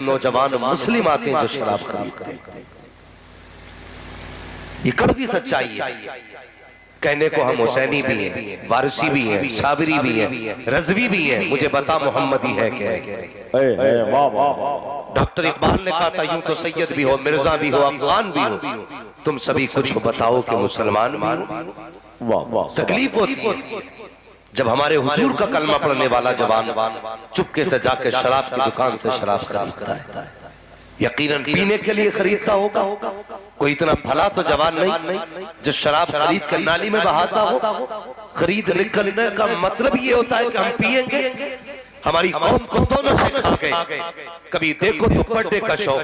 نوجوان مسلم آتے ہیں جو شراب خریدتے ہیں. یہ کڑوی سچائی ہے. کہنے کو ہم حسینی بھی ہیں، وارثی بھی ہیں، صابری بھی ہیں، رضوی بھی ہیں، مجھے بتا محمدی ہے کہ ڈاکٹر اقبال نے کہا تھا یوں تو سید بھی ہو، مرزا بھی ہو، افغان بھی ہو، تم سبھی کچھ بتاؤ کہ مسلمان بھی ہو. تکلیف ہوتی ہے جب ہمارے حضور کا کلمہ پڑھنے والا جوان چپکے سے جا کے شراب کی دکان سے شراب خریدتا ہے. یقیناً پینے کے لیے خریدتا ہوگا. کوئی اتنا بھلا تو جوان نہیں جو شراب خرید کر نالی میں بہاتا ہو. خرید نکلنے کا مطلب یہ ہوتا ہے کہ ہم پیئیں گے. ہماری قوم کو تو نشے کھا گئے. کبھی دیکھو تو برتھ ڈے کا شوق،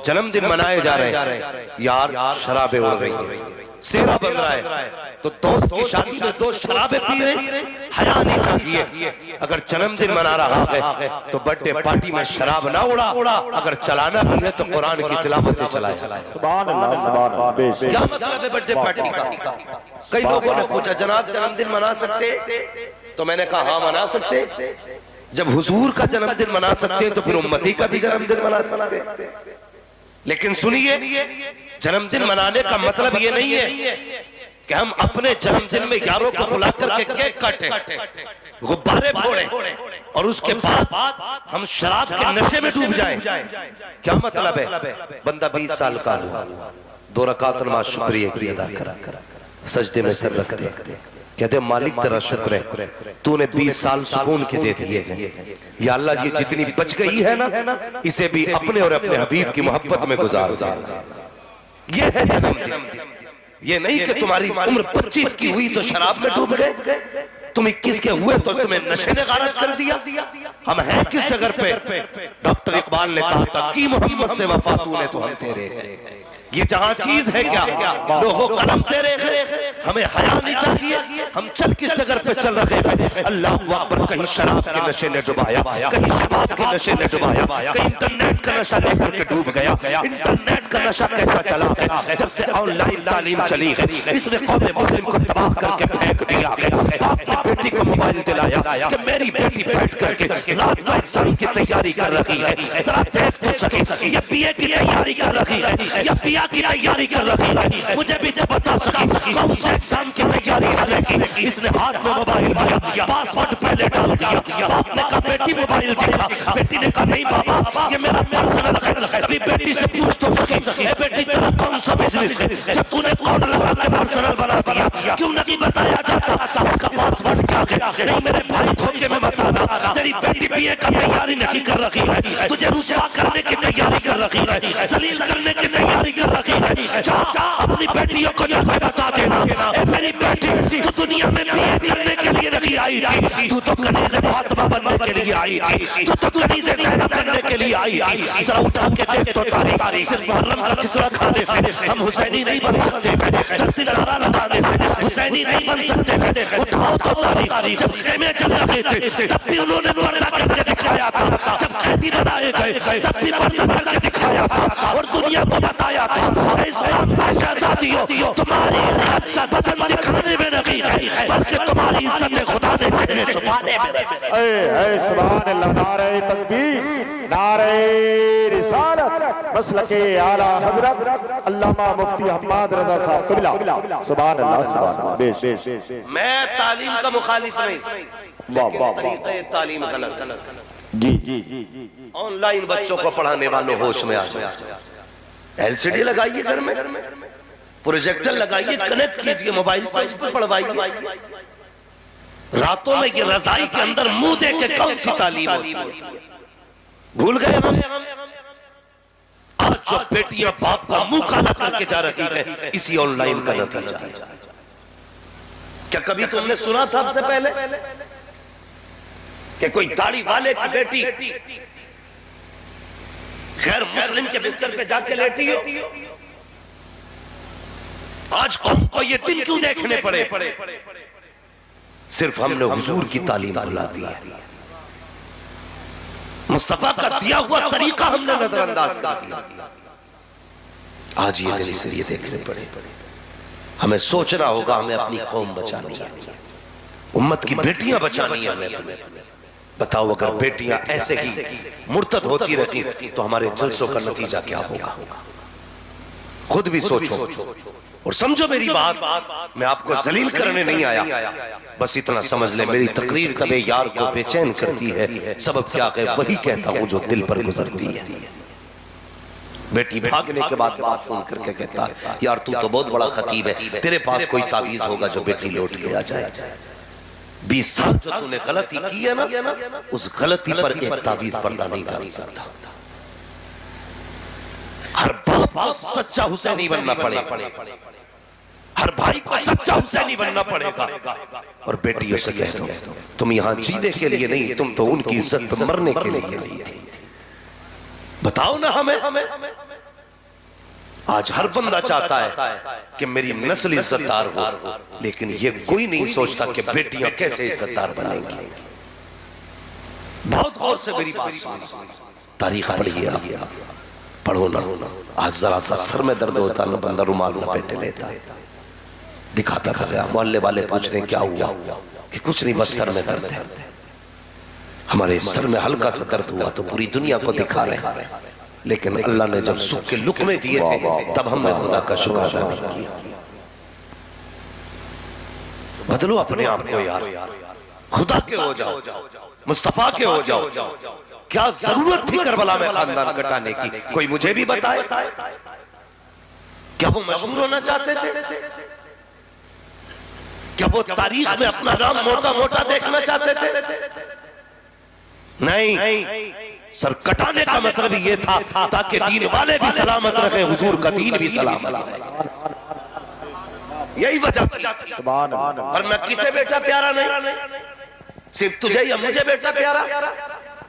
جنم دن منائے جا رہے ہیں، یار شرابیں اڑ رہی ہیں، سیرا بن رہا ہے تو دوست کی شادی میں دوست شرابیں پی رہے. حیا نہیں چاہیے. اگر جنم دن منا رہا ہے تو برتھ ڈے پارٹی میں شراب نہ اڑا. اگر چلانا بھی ہے تو قرآن کی تلاوتیں چلائے. سبحان اللہ سبحان اللہ. کیا مطلب ہے برتھ ڈے پارٹی کا؟ کئی لوگوں نے پوچھا جناب جنم دن منا سکتے؟ تو میں نے کہا ہاں منا سکتے. جب حضور کا جنم دن منا سکتے ہیں تو پھر امتی کا بھی جنم دن منا سکتے ہیں. لیکن سنیے، جنم دن منانے کا مطلب یہ نہیں ہے کہ ہم اپنے جنم دن میں یاروں کو بلا کر کے کیک کاٹیں، غبارے پھوڑیں اور اس کے بعد ہم شراب کے نشے میں ڈوب جائیں. کیا مطلب ہے؟ بندہ 20 سال کا ہوا، 2 رکعت نماز شکریہ کی ادا کرا، سجدے میں سر رکھ دے، کہتے ہیں مالک تیرا شکر ہے تو نے 20 سال سکون کے دے دیے گئے. یا اللہ یہ جتنی بچ گئی ہے نا اسے بھی اپنے اور اپنے حبیب کی محبت میں گزار دے. یہ ہے جنم دن. یہ نہیں کہ تمہاری عمر 25 کی ہوئی تو شراب میں ڈوب گئے، تم 21 کے ہوئے تو تمہیں نشے نے غارت کر دیا. ہم ہیں کس جگہ پہ؟ ڈاکٹر اقبال نے کہا تھا کی محمد سے وفا تو نے تو ہم تیرے. یہ جہاں چیز ہے کیا لوگوں قلم تیرے ہیں. ہمیں حیا نہیں چاہیے. ہم چل کس جگہ پہ چل رہے ہیں؟ اللہ اکبر. کہیں شراب کے نشے نے ڈبایا، کہیں شباب کے نشے نے ڈبایا، کہیں انٹرنیٹ کا نشہ لے کر کے ڈوب گیا. انٹرنیٹ کا نشہ کیسا چلا ہے؟ جب سے آن لائن تعلیم چلی ہے اس نے قوم مسلم کو تباہ کر کے پھینک دیا ہے. باپ نے بیٹی کو موبائل دلایا کہ میری بیٹی بیٹھ کر کے رات کو ایگزام کی تیاری کر رہی ہے. ذرا دیکھ تو سکے یہ پی اے کی تیاری کر رہی ہے یا پیا کی تیاری کر رہی ہے. مجھے بھی تو بتا سکے کون سے ایگزام کی تیاری اس نے کی. اس نے ہاتھ میں موبائل لیا، پاسورڈ پہلے ڈال دیا. باپ نے کہا بیٹی موبائل دکھا. بیٹی نے کہا نہیں بابا یہ میرا پرسنل ہے. کبھی بیٹی سے پوچھ تو سکے اے بیٹی تیرا کون سا بزنس ہے؟ جب تو نے کوڈ لگا کے پرسنل بنا دیا کیوں نہیں بتایا جاتا اس کا پاسورڈ کیا ہے؟ نہیں میرے بھائی دھوکے میں بتانا. تیری بیٹی بھی ایک تیاری نہیں کر رہی ہے، تجھے رسوا کرنے کی تیاری کر رہی ہے، ذلیل کرنے کی تیاری کر رہی ہے. جا اپنی بیٹیوں کو جا کے بتا دینا اے میری بیٹی تو دنیا میں بیعت کرنے کے لیے نہیں آئی تھی، تو کنیز فاطمہ بننے کے لیے آئی تھی، تو کنیز زینب بننے کے لیے آئی تھی. ذرا اٹھا کے دیکھ تو تاریخ صرف محرم کا کھچڑا کھانے سے ہم حسینی نہیں بن سکتے. 10 دن نعرہ لگانے سے حسینی نہیں بن سکتے. اٹھاؤ تو تاریخ. جب خیمے چل رہے تھے تب بھی انہوں نے پردہ کر کے دکھایا تھا. جب قیدی بنائے گئے تب بھی پردہ کر کے دکھایا تھا اور دنیا کو بتایا تھا اسلام میں شہزادیوں تمہاری عزت بدن دکھانے میں نہیں ہے بلکہ تمہاری عزت خدا نے چہرے چھپانے میں ہے. اے سبحان اللہ. نعرہ تکبیر، نعرہ رسالت، مسلک اعلیٰ حضرت علامہ مفتی حماد رضا صاحب قبلہ. سبحان اللہ سبحان اللہ. میں تعلیم کا مخالف نہیں، طریقہ تعلیم غلط. جی آن لائن بچوں کو پڑھانے والوں ہوش میں آ جائے. ایل سی ڈی لگائیے گھر میں، پروجیکٹر لگائیے، کنیکٹ کیجئے موبائل سے، اس پر پڑھوائیے. راتوں میں یہ رضائی کے اندر منہ دے کے کون سی تعلیم ہوتی ہے؟ بھول گئے ہم. آج جو بیٹیاں باپ کا منہ کالا کر کے جا رہی ہے اسی آن لائن کا نتیجہ ہے. کیا کبھی تم نے سنا تھا اب سے پہلے کہ کوئی داڑھی والے کی بیٹی غیر مسلم کے بستر پہ جا کے لیٹی ہو؟ آج قوم کو یہ دن کیوں دیکھنے پڑے؟ صرف ہم نے حضور کی تعلیم بھلا دی ہے. مصطفیٰ کا دیا ہوا طریقہ ہم نے نظر انداز کر دیا. آج یہ دن سے یہ دیکھنے پڑے. ہمیں سوچنا ہوگا ہمیں اپنی قوم بچانی ہے، امت کی بیٹیاں بچانی ہے. بتاؤ اگر بیٹیاں ایسے ہی مرتد ہوتی رہتی تو ہمارے جلسوں کا نتیجہ کیا ہوگا؟ خود بھی سوچو اور سمجھو میری بات، میں آپ کو ذلیل کرنے نہیں آیا، بس اتنا سمجھ لیں میری تقریر تب یار کو بے چین کرتی ہے، سبب کیا ہے وہی کہتا ہوں جو دل پر گزرتی ہے۔ بیٹی بھاگنے کے بعد باپ فون کر کے کہتا ہے یار تو بہت بڑا خطیب ہے، تیرے پاس کوئی تعویذ ہوگا جو بیٹی لوٹ کے آ جائے۔ 20 سال جو تو نے غلطی کی ہے نا، اس غلطی پر ایک تعویذ پردہ نہیں ڈال سکتا۔ ہر باپ کو سچا حسینی بننا پڑے، ہر بھائی کو سچا حسینی بننا پڑے گا، اور بیٹیوں سے کہہ دو تم یہاں جینے کے لیے نہیں، تم تو ان کی عزت پر مرنے کے لیے نہیں تھی۔ بتاؤ نا ہمیں، آج ہر بندہ چاہتا ہے کہ میری نسل عزت دار ہو، لیکن یہ کوئی نہیں سوچتا کہ بیٹیاں کیسے عزت دار بنیں گی۔ بہت غور سے میری بات سنو، تاریخ پڑھیے، پڑھو نا۔ آج ذرا سا سر میں درد ہوتا نا، بندہ رومال لپیٹے لیتا، دکھاتا کھاتا، محلے والے پوچھ رہے کیا ہوا کہ کچھ نہیں بس سر میں درد ہے۔ ہمارے سر میں ہلکا سا درد ہوا تو پوری دنیا کو دکھا رہے ہیں، لیکن اللہ نے جب سکھ کے لقمے دیے تھے تب ہم نے خدا کا شکر ادا نہیں کیا۔ بدلو اپنے آپ کو یار، خدا کے ہو جاؤ، مصطفیٰ کے ہو جاؤ۔ کیا ضرورت تھی کربلا میں خاندان کٹانے کی؟ کوئی مجھے بھی بتائے، کیا وہ مشہور ہونا چاہتے تھے؟ کیا وہ تاریخ میں اپنا نام موٹا موٹا دیکھنا چاہتے تھے؟ نہیں، سر کٹانے کا مطلب یہ تھا تاکہ دین والے بھی سلامت رہے، حضور کا دین بھی سلامت رہے، یہی وجہ تھی۔ ورنہ کسے بیٹا پیارا نہیں، صرف تجھے یا مجھے بیٹا پیارا؟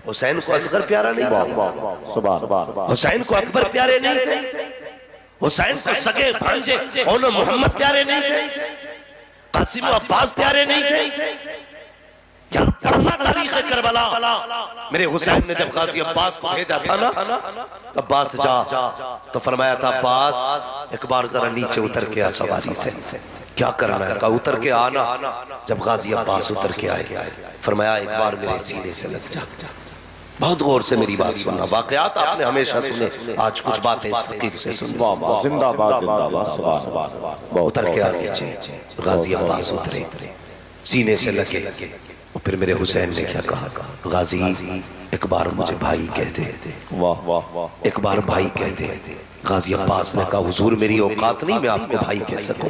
حسین کو اصغر پیارا نہیں تھا، حسین کو اکبر پیارے نہیں تھے، حسین کو سگے بھانجے اون محمد پیارے نہیں تھے، قاسم و عباس پیارے نہیں تھے؟ یہاں پڑھنا تاریخ کربلا۔ میرے حسین نے جب غازی عباس کو بھیجا تھا نا، عباس جا، تو فرمایا تھا عباس ایک بار ذرا نیچے اتر کے آ سواری سے۔ کیا کرنا ہے؟ کہا اتر کے آنا۔ جب غازی عباس اتر کے آئے فرمایا ایک بار میرے سینے سے لگ جا۔ بہت غور سے میری بات سننا، واقعات آپ نے ہمیشہ سنے، آج کچھ باتیں اس فقیر سے سننا۔ زندہ باد، زندہ باد، سبحان اللہ۔ اتر کے آگے نیچے غازی عباس اترے، سینے سے لگے، اور پھر میرے حسین نے کیا کہا؟ غازی ایک بار مجھے بھائی کہہ دے، ایک بار بھائی کہہ دے۔ غازی عباس نے کہا حضور میری اوقات نہیں میں آپ کو بھائی کہہ سکوں۔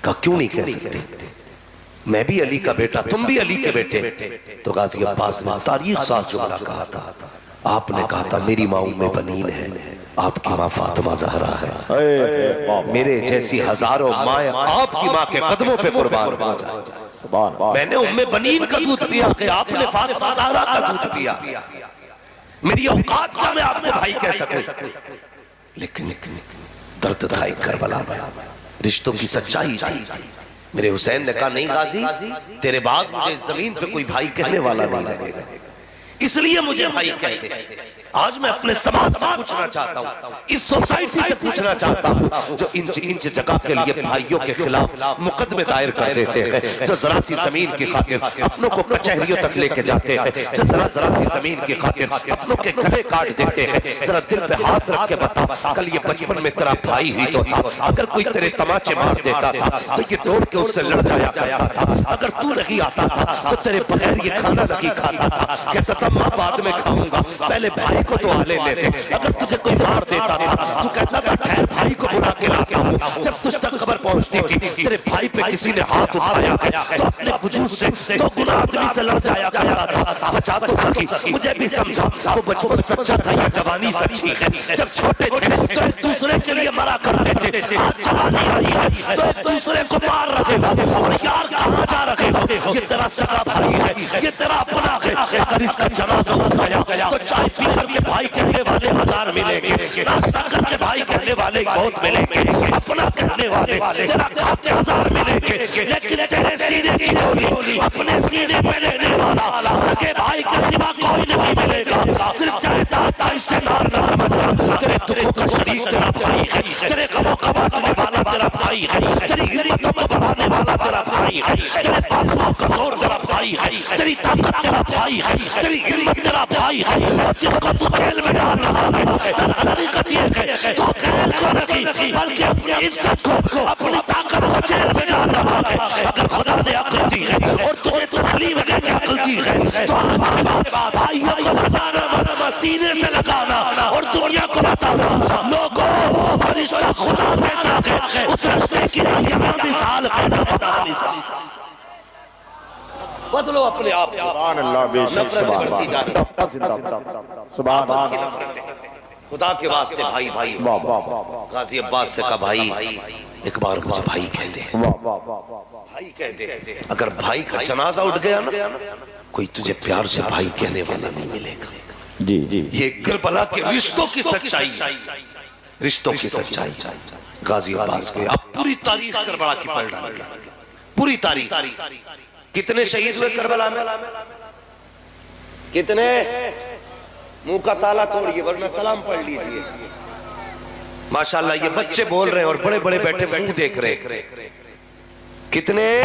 کہا کیوں نہیں کہہ سکتے؟ میں بھی علی کا بیٹا، تم بھی علی کے بیٹے۔ تو غازی عباس نے تاریخ ساز جملہ کہا تھا، آپ نے کہا تھا میری ماں ام بنین ہے، آپ کی ماں فاطمہ زہرا ہے، میرے جیسی ہزاروں مائیں آپ کی ماں کے قدموں پہ قربان ہو جائے۔ میں نے ام بنین کا دودھ پیا کہ آپ نے فاطمہ زہرا کا دودھ پیا، میری اوقات کا میں آپ کو بھائی کہہ سکوں۔ لیکن درد تھا ایک کربلا میں، رشتوں کی سچائی تھی۔ میرے حسین نے کہا نہیں غازی، تیرے بعد مجھے اس زمین پہ کوئی بھائی کہنے والا نہیں رہے گا، اس لیے مجھے بھائی کہہ دے۔ آج میں اپنے سماج سے پوچھنا چاہتا ہوں، اس سوسائٹی سے پوچھنا چاہتا ہوں جو انچ جگہ کے لیے بھائیوں کے خلاف مقدمے دائر کر دیتے ہیں، جو ذرا سی زمین کی خاطر اپنوں کو کچہریوں تک لے کے جاتے ہیں، جو ذرا سی زمین کی خاطر اپنوں کے گلے کاٹ دیتے ہیں۔ ذرا دل پہ ہاتھ رکھ کے بتا، کل یہ بچپن میں تیرا بھائی ہی تو تھا، اگر کوئی تیرے تماچے مار دیتا تھا تو یہ دوڑ کے اس سے لڑ جایا کرتا تھا، اگر تو نہیں آتا تھا تو تیرے بغیر یہ کھانا نہیں کھاتا تھا، کہتا تھا ماں بعد میں کھاؤں گا، پہلے بھائی کو تو آلے لے۔ اگر تجھے کوئی مار دیتا تھا تو کہتا تھا ٹھہر بھائی کو بلا کے لاتا ہوں۔ جب تجھ تک خبر پہنچتی تھی تیرے بھائی پہ کسی نے ہاتھ اٹھایا ہے تو اپنے وجود سے تو گناہ آدمی سے لڑ جایا کرتا تھا۔ بچا تو سکی، مجھے بھی سمجھا وہ بچپن سچا تھا یا جوانی سچی ہے۔ جب چھوٹے تھے تو ایک دوسرے کے لیے مرا کرتے تھے، آج جوانی آئی ہے تو ایک دوسرے کو مار رہے ہو اور یار کہاں جا رہے ہو۔ یہ تیرا سگا بھائی ہے، یہ تیرا اپنا ہے، اگر اس کا جنازہ اٹھایا تو چائے پی کر کے بھائی کہنے والے ہزار ملیں گے، ناشتہ کر کے بھائی کہنے والے بہت ملیں گے، اپنا کہنے والے تیرا کھاتے ہزار ملیں گے، لیکن تیرے سینے کی ڈولی اپنے سینے پہ لینے والا سکے بھائی کے سوا کوئی نہیں ملے گا۔ صرف چاہتا ہے حصے دار نہ سمجھنا، تیرے دکھوں کا شریک تیرا بھائی ہے، تیرے غموں کا بانٹنے والا تیرا بھائی ہے، تیری ہمتوں کو بڑھانے والا تیرا بھائی ہے، تیرے بازوؤں کا زور تیرا بھائی بھائی ہے, تیری طاقت تیرا بھائی ہے, تیری ہمت تیرا بھائی ہے, اور جس کو تو جیل میں ڈال رہا ہے در حقیقت یہ ہے تو جیل کو نہیں بلکہ اپنی عزت کو اپنی طاقت کو جیل میں ڈال رہا ہے. اگر خدا نے عقل دی ہے اور تجھے تسلیم ہے کہ عقل دی ہے تو آج کے بعد بھائیوں کو سنانا سینے سے لگانا اور دنیا کو بتانا لوگوں فرشتہ خدا دیتا ہے اس رشتے کی یہاں مثال ہے. بدلو اپنے آپ کو. سبحان اللہ بے شک نفرت سبحان بڑھتی جا رہی اللہ سبحان اللہ خدا کے واسطے بھائی بھائی واہ واہ واہ غازی عباس سے کہا بھائی ایک بار مجھے بھائی کہہ دے, بھائی کہہ دے. اگر بھائی کا جنازہ اٹھ گیا نا کوئی تجھے پیار سے بھائی کہنے والا نہیں ملے گا. جی جی یہ کربلا کے رشتوں کی سچائی, رشتوں کی سچائی. غازی عباس کے اب پوری تاریخ کربلا کی پڑھ ڈالیں گے, پوری تاریخ. کتنے شہید ہوئے کربلا میں, کتنے؟ منہ کا تالا توڑیے ورنہ سلام پڑھ لیجئے. ماشاءاللہ یہ بچے بول رہے ہیں اور بڑے بڑے بیٹھے منہ دیکھ رہے ہیں. کتنے؟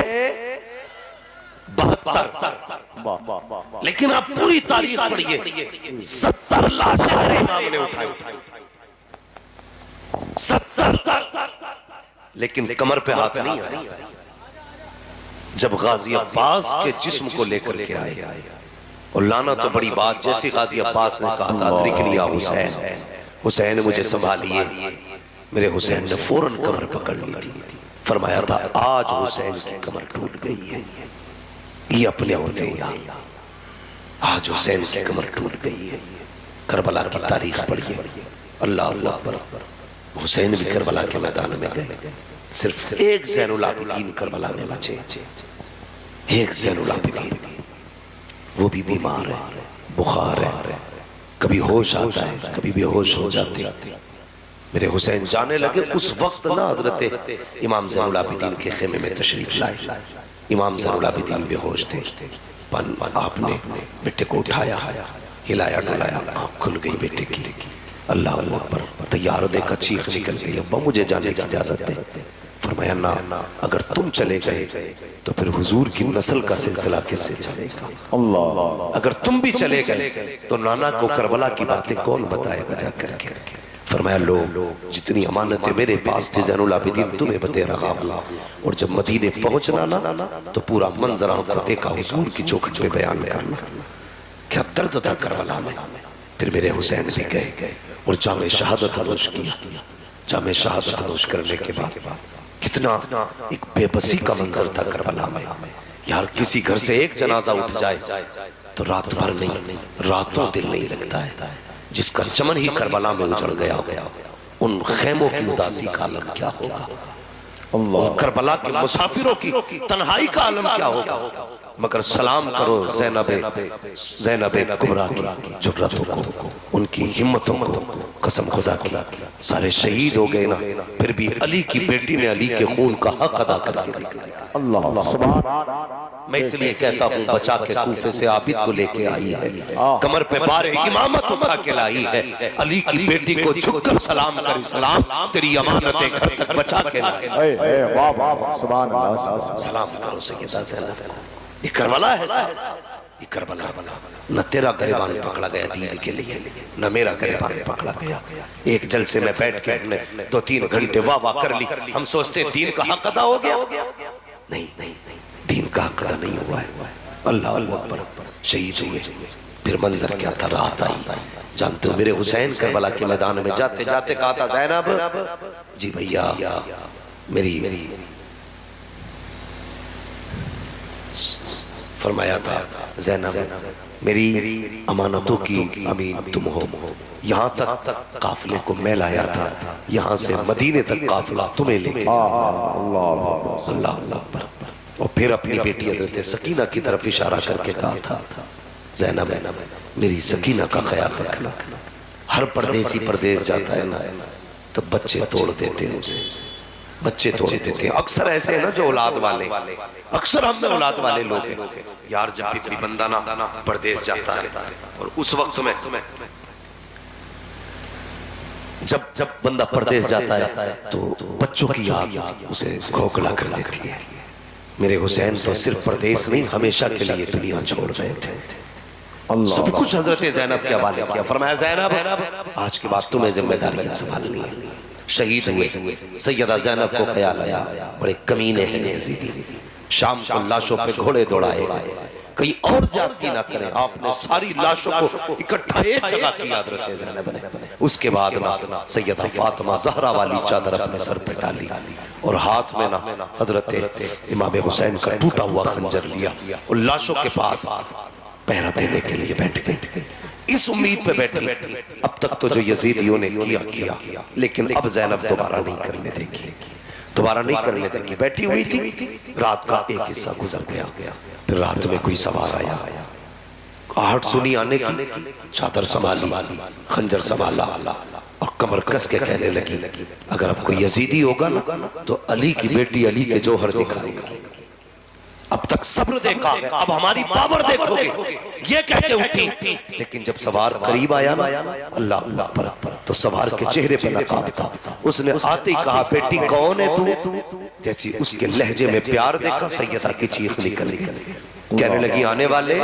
72. لیکن آپ پوری تاریخ پڑھیے 70 لاشیں میرے امام نے اٹھائی, 70. لیکن کمر پہ ہاتھ نہیں آئے. جب غازی عباس کے جسم کو لے کر کے آئے اور لانا تو بڑی بات, جیسی غازی عباس نے کہا تھا درکنیا حسین, حسین مجھے سنبھالیے, میرے حسین نے فوراً کمر پکڑ لی تھی. فرمایا تھا آج حسین کی کمر ٹوٹ گئی ہے, یہ اپنے ہوتے ہیں, آج حسین کی کمر ٹوٹ گئی ہے. کربلا کی تاریخ پڑھیے. اللہ اللہ اکبر. حسین بھی کربلا کے میدان میں گئے, صرف ایک زین العابدین کربلا میں بچے, ایک زین العابدین, وہ بھی بیمار ہے, بخار ہے, کبھی ہوش آتا ہے کبھی بے ہوش ہو جاتے. میرے حسین جانے لگے اس وقت نہ حضرت امام زین العابدین کے خیمے میں تشریف لائے. امام زین العابدین بے ہوش تھے. آپ نے بیٹے کو اٹھایا, ہلایا ڈلایا, آنکھ کھل گئی بیٹے کی. اللہ اکبر. تیار دے کا چیخ نکل گئی, ابا مجھے جانے کی اجازت دے. فرمایا نا, اگر تم چلے گئے تو پھر حضور کی نسل کا سلسلہ کس سے چلے گا؟ اللہ. اگر تم بھی چلے گئے تو نانا کو کربلا کی باتیں کون بتائے گا جا کر کے؟ فرمایا لو, جتنی امانتیں میرے پاس تھی زین العابدین تمہیں بتے رہا ہوں, اور جب مدینے پہنچنا نا تو پورا منظر آنکھ دیکھا حضور کی چوکھٹ پہ بیان کرنا. کیا درد تھا کربلا میں. پھر میرے حسین بھی گئے اور جامع شہادت نوش کیا. جامع شہادت نوش کرنے کے بعد کتنا ایک بے بسی کا منظر تھا کربلا میں. یار کسی گھر سے ایک جنازہ اٹھ جائے تو رات بھر نہیں, راتوں دل نہیں لگتا ہے. جس کا چمن ہی کربلا میں اجڑ گیا, ان خیموں کی اداسی کا عالم کیا ہوگا, ان کربلا کے مسافروں کی تنہائی کا عالم کیا ہوگا. مگر سلام کرو زینب کبریٰ کی جرتوں کو, ان کی ہمتوں کو. قسم خدا کی سارے شہید ہو گئے نا, پھر بھی علی کی بیٹی نے علی کے خون کا حق ادا کر کے دکھایا. اللہ سبحان. میں اس لیے کہتا ہوں بچا کے کوفے سے عابد کو لے کے آئی ہے, کمر پہ بار امامت اٹھا کے لائی ہے. علی کی بیٹی کو جھک کر سلام کر, اسلام تیری امانتیں گھر تک بچا کے لائی. سبحان اللہ. سلام کرو سیدہ زینب. یہ کربلا ہے, یہ کربلا. نہ تیرا گریبان پکڑا گیا دین کے لیے, نہ میرا گریبان پکڑا گیا. ایک جلسے میں بیٹھ کے ہم نے 2-3 گھنٹے واہ واہ کر لی. ہم سوچتے دین کا حق ادا ہو گیا. نہیں, دین کا حق ادا نہیں ہوا ہے. اللہ اکبر. شہید ہوئے. پھر منظر کیا تھا, رات آئی. جانتے ہو میرے حسین کربلا کے میدان میں جاتے جاتے کہا تھا زینب جی بھیا میری, فرمایا تھا زینب میری امانتوں کی امین تم ہو. یہاں تک قافلے کو میں لایا تھا, یہاں سے مدینے تک قافلہ تمہیں لے کے جاؤں. اللہ اللہ. اور پھر اپنی بیٹی حضرت سکینہ کی طرف اشارہ کر کے کہا تھا زینب میری سکینہ کا خیال رکھنا. ہر پردیسی پردیس جاتا ہے نا تو بچے توڑ دیتے ہیں اسے, بچے توڑ دیتے ہیں. اکثر ایسے ہیں نا جو اولاد والے, اکثر ہم میں اولاد والے لوگ ہیں. یار جب بھی بندہ نا پردیس جاتا ہے اور اس وقت میں جب بندہ پردیس جاتا ہے تو بچوں کی یاد اسے کھوکھلا کر دیتی ہے. میرے حسین تو صرف پردیس نہیں ہمیشہ کے لیے دنیا چھوڑ گئے تھے. سب کچھ حضرت زینب کے حوالے کیا. فرمایا زینب آج کے بعد تمہیں ذمہ داریاں سنبھالنی ہے. شہید ہوئے. سیدہ زینب کو خیال آیا بڑے کمینے ہیں یزیدی, شام کو لاشوں پہ گھوڑے دوڑائے, کہیں اور زیادتی نہ کریں. آپ نے ساری لاشوں کو اکٹھا ایک جگہ کیا حضرت زینب نے. اس کے بعد سیدہ فاطمہ زہرا والی چادر اپنے سر پہ ڈالی اور ہاتھ میں حضرت امام حسین کا ٹوٹا ہوا خنجر لیا اور لاشوں کے پاس پہرا دینے کے لیے بیٹھ گئی. اس امید پہ بیٹھی اب تک تو جو یزیدیوں نے کیا لیکن اب زینب دوبارہ نہیں کرنے دے گی, دوبارہ نہیں کرنے دے گی. بیٹھی ہوئی تھی, رات کا ایک حصہ گزر گیا, پھر رات میں کوئی سوار آیا, آہٹ سنی آنے کی, چادر سنبھالی, خنجر سنبھالا اور کمر کس کے کہنے لگی اگر اب کوئی یزیدی ہوگا نا تو علی کی بیٹی علی کے جوہر دکھائے گا. اب تک صبر دیکھا, اب ہماری پاور دیکھو گے, یہ کہہ کے اٹھی. لیکن جب سوار قریب آیا نا اللہ اللہ پر تو سوار کے چہرے پہ نقاب تھا. اس نے آتے ہی کہا بیٹی کون ہے تو؟ جیسی اس کے لہجے میں پیار دیکھا سیدہ کی چیخ نکل گئی. کہنے لگی آنے والے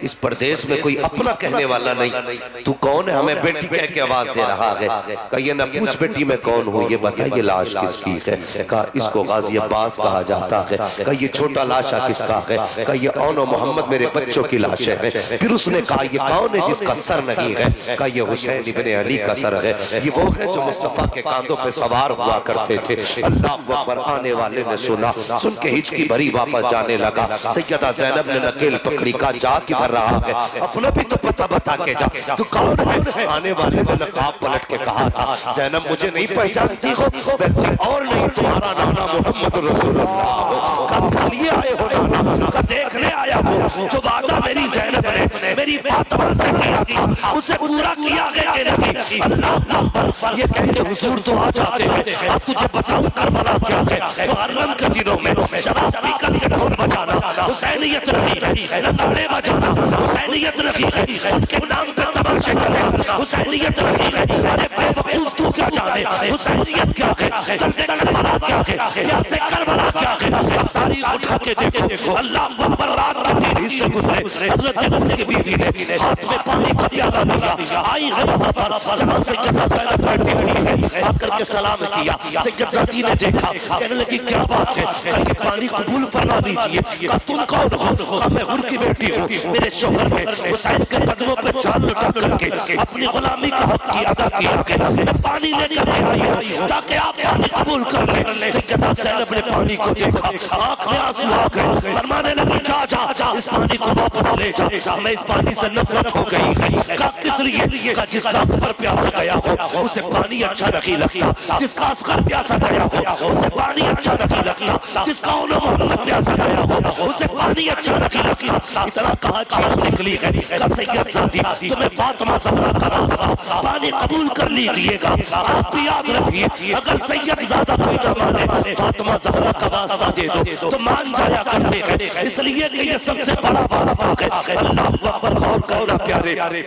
اس پردیس میں کوئی اپنا کہنے والا نہیں, تو کون ہے ہمیں بیٹی کہہ کے آواز دے رہا ہے. کہا یہ نہ پوچھ بیٹی میں کون ہوں, یہ بتا یہ لاش کس کی ہے. کہا اس کو غازی عباس کہا جاتا ہے. کہا یہ چھوٹا لاشا کس کا ہے. کہا یہ اون و محمد میرے بچوں کی لاش ہے. پھر اس نے کہا یہ کون ہے جس کا سر نہیں ہے. کہا یہ حسین ابن علی کا سر ہے. یہ وہ ہے جو مصطفیٰ کے کاندھوں پہ سوار ہوا کرتے تھے. اللہ اکبر. آنے والے نے سنا, سن کے ہچکی بھری واپس جانے لگا. سیدہ زینب نے نکیل پکڑی کا جا کدھر رہا ہے, اپنا بھی تو پتہ بتا کے جا, تو کون ہے. آنے والے نے نقاب پلٹ کے کہا تھا زینب مجھے نہیں پہچانتی ہو, میں کوئی اور نہیں تمہارا نانا محمد رسول اللہ. کہا کس لیے آئے ہو نانا؟ کہا دیکھنے آیا ہو جو وعدہ میری زینب نے میری فاطمہ سے کیا تھا اسے پورا کیا گیا نہیں. اللہ اکبر. یہ کہہ کے حضور تو آ جاتے ہیں. اب تجھے بتاؤں کربلا کیا ہے. محرم کے دنوں میں شراب پی کر کے ڈھول بجانا حسینیت رہی ہے, نعرے بجانا حسینیت رہی ہے, ان کے نام پہ تماشے کرنا حسینیت رہی ہے. ارے بے وقوف تو کیا جانے حسینیت کیا ہے, دردِ کربلا کیا ہے, پیاسے کربلا کیا ہے. اب تاریخ اٹھا کے دیکھو. اللہ اکبر. رات کا 3 حصے گزرے. حضرت نبی کی بیوی نے ہاتھ میں پانی کا پیالہ لیا, آئی ہے وہاں پر جہاں سیدہ زینب بیٹھی ہوئی ہے. آ کر کے سلام کیا. سیدہ زادی نے دیکھا, کہنے لگی کیا بات ہے. کہ یہ پانی قبول فرما لیجئے. کہ تم کون ہو؟ میں حر کی بیٹی ہوں. میرے شوہر نے حسین کے قدموں پہ جان لٹا کر کے اپنی غلامی کا حق کی ادا کیا کہ میں پانی لے کر کے آئی ہوں تاکہ آپ پانی قبول کر لیں. سیدہ زینب نے پانی کو دیکھا, آنکھ میں آنسو آ گئے. فرمانے لگی جا جا اس پانی کو واپس لے جا, میں اس پانی سے نفرت ہو گئی. کہا کس لیے؟ کہا جس کا اصغر پیاسا گیا ہو اسے پانی اچھا نہیں لگتا. جس کا اصغر پیاسا گیا ہو اسے پانی اچھا نہیں لگتا. جس کا اون و محمد پیاسا گیا ہو اسے پانی اچھا نہیں لگتا. اتنا کہا چیخ نکلی ہے. کہا سید زادی تمہیں فاطمہ زہرا کا راستہ پانی قبول کر لیجئے گا. آپ بھی یاد رکھیے اگر سید زادہ کوئی نہ مانے فاطمہ زہرا کا واسطہ دے دو تو مان جایا کرتے ہیں, اس لیے کہ یہ سب سے بڑا واسطہ ہے. اللہ اکبر. غور کرنا پیارے.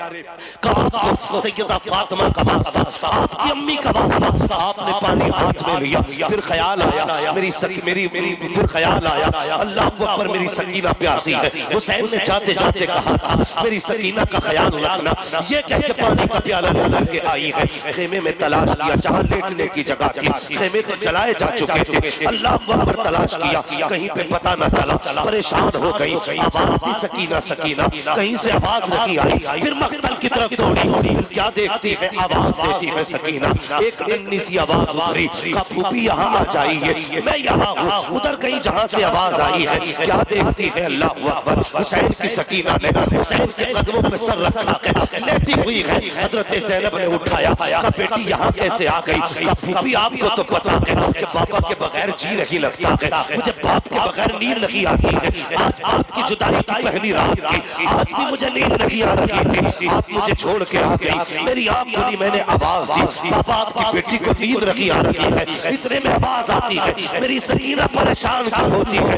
کہا آپ کو سیدہ فاطمہ کا واسطہ, آپ کی امی کا واسطہ. آپ نے پانی ہاتھ میں لیا. پھر خیال آیا میری پھر خیال آیا اللہ اکبر میری سکینہ پیاسی ہے. حسین نے جاتے جاتے کہا تھا میری سکینہ کا خیال رکھنا. یہ کہہ کے پانی کا پیالہ لے کر کے آئی ہے. خیمے میں تلاش کیا جہاں لیٹنے کی جگہ تھی. خیمے تو جلائے جا چکے تھے. اللہ اکبر. تلاش کیا کہیں پہ پتہ نہ چلا. پریشان ہو گئی. آواز دی سکینہ سکینہ, کہیں سے آواز نہیں آئی. پھر مقتل کی طرف دوڑی. پھر کیا دیکھتی ہے, آواز دیتی ہے سکینہ. ایک ننھی سی آواز اتری. کہا پھوپھی یہاں آ جائیے, میں یہاں ہوں. ادھر کہیں جہاں سے آواز آئی ہے کیا دیکھتی ہے اللہ اکبر. حسین کی سکینہ نے حسین کے قدموں پہ سر رکھا کے لیٹی ہوئی ہے. حضرت زینب نے اٹھایا. کہا بیٹی یہاں کیسے آ گئی؟ کہا پھوپھی آپ کو تو پتا ہے کہ بابا کے بغیر جی نہیں لگتا ہے, مجھے باپ کے بغیر نیند نہیں آتی ہے. آج آپ کی جدائی کی پہلی رات کی, آج بھی مجھے نیند نہیں آ رہی تھی. آپ مجھے چھوڑ کے آ گئی. میری آنکھ کھلی, میں نے آواز دی بابا آپ کی بیٹی کو نیند نہیں آ رہی ہے. اتنے میں آواز آتی ہے میری سکینہ پریشان کیوں ہوتی ہے.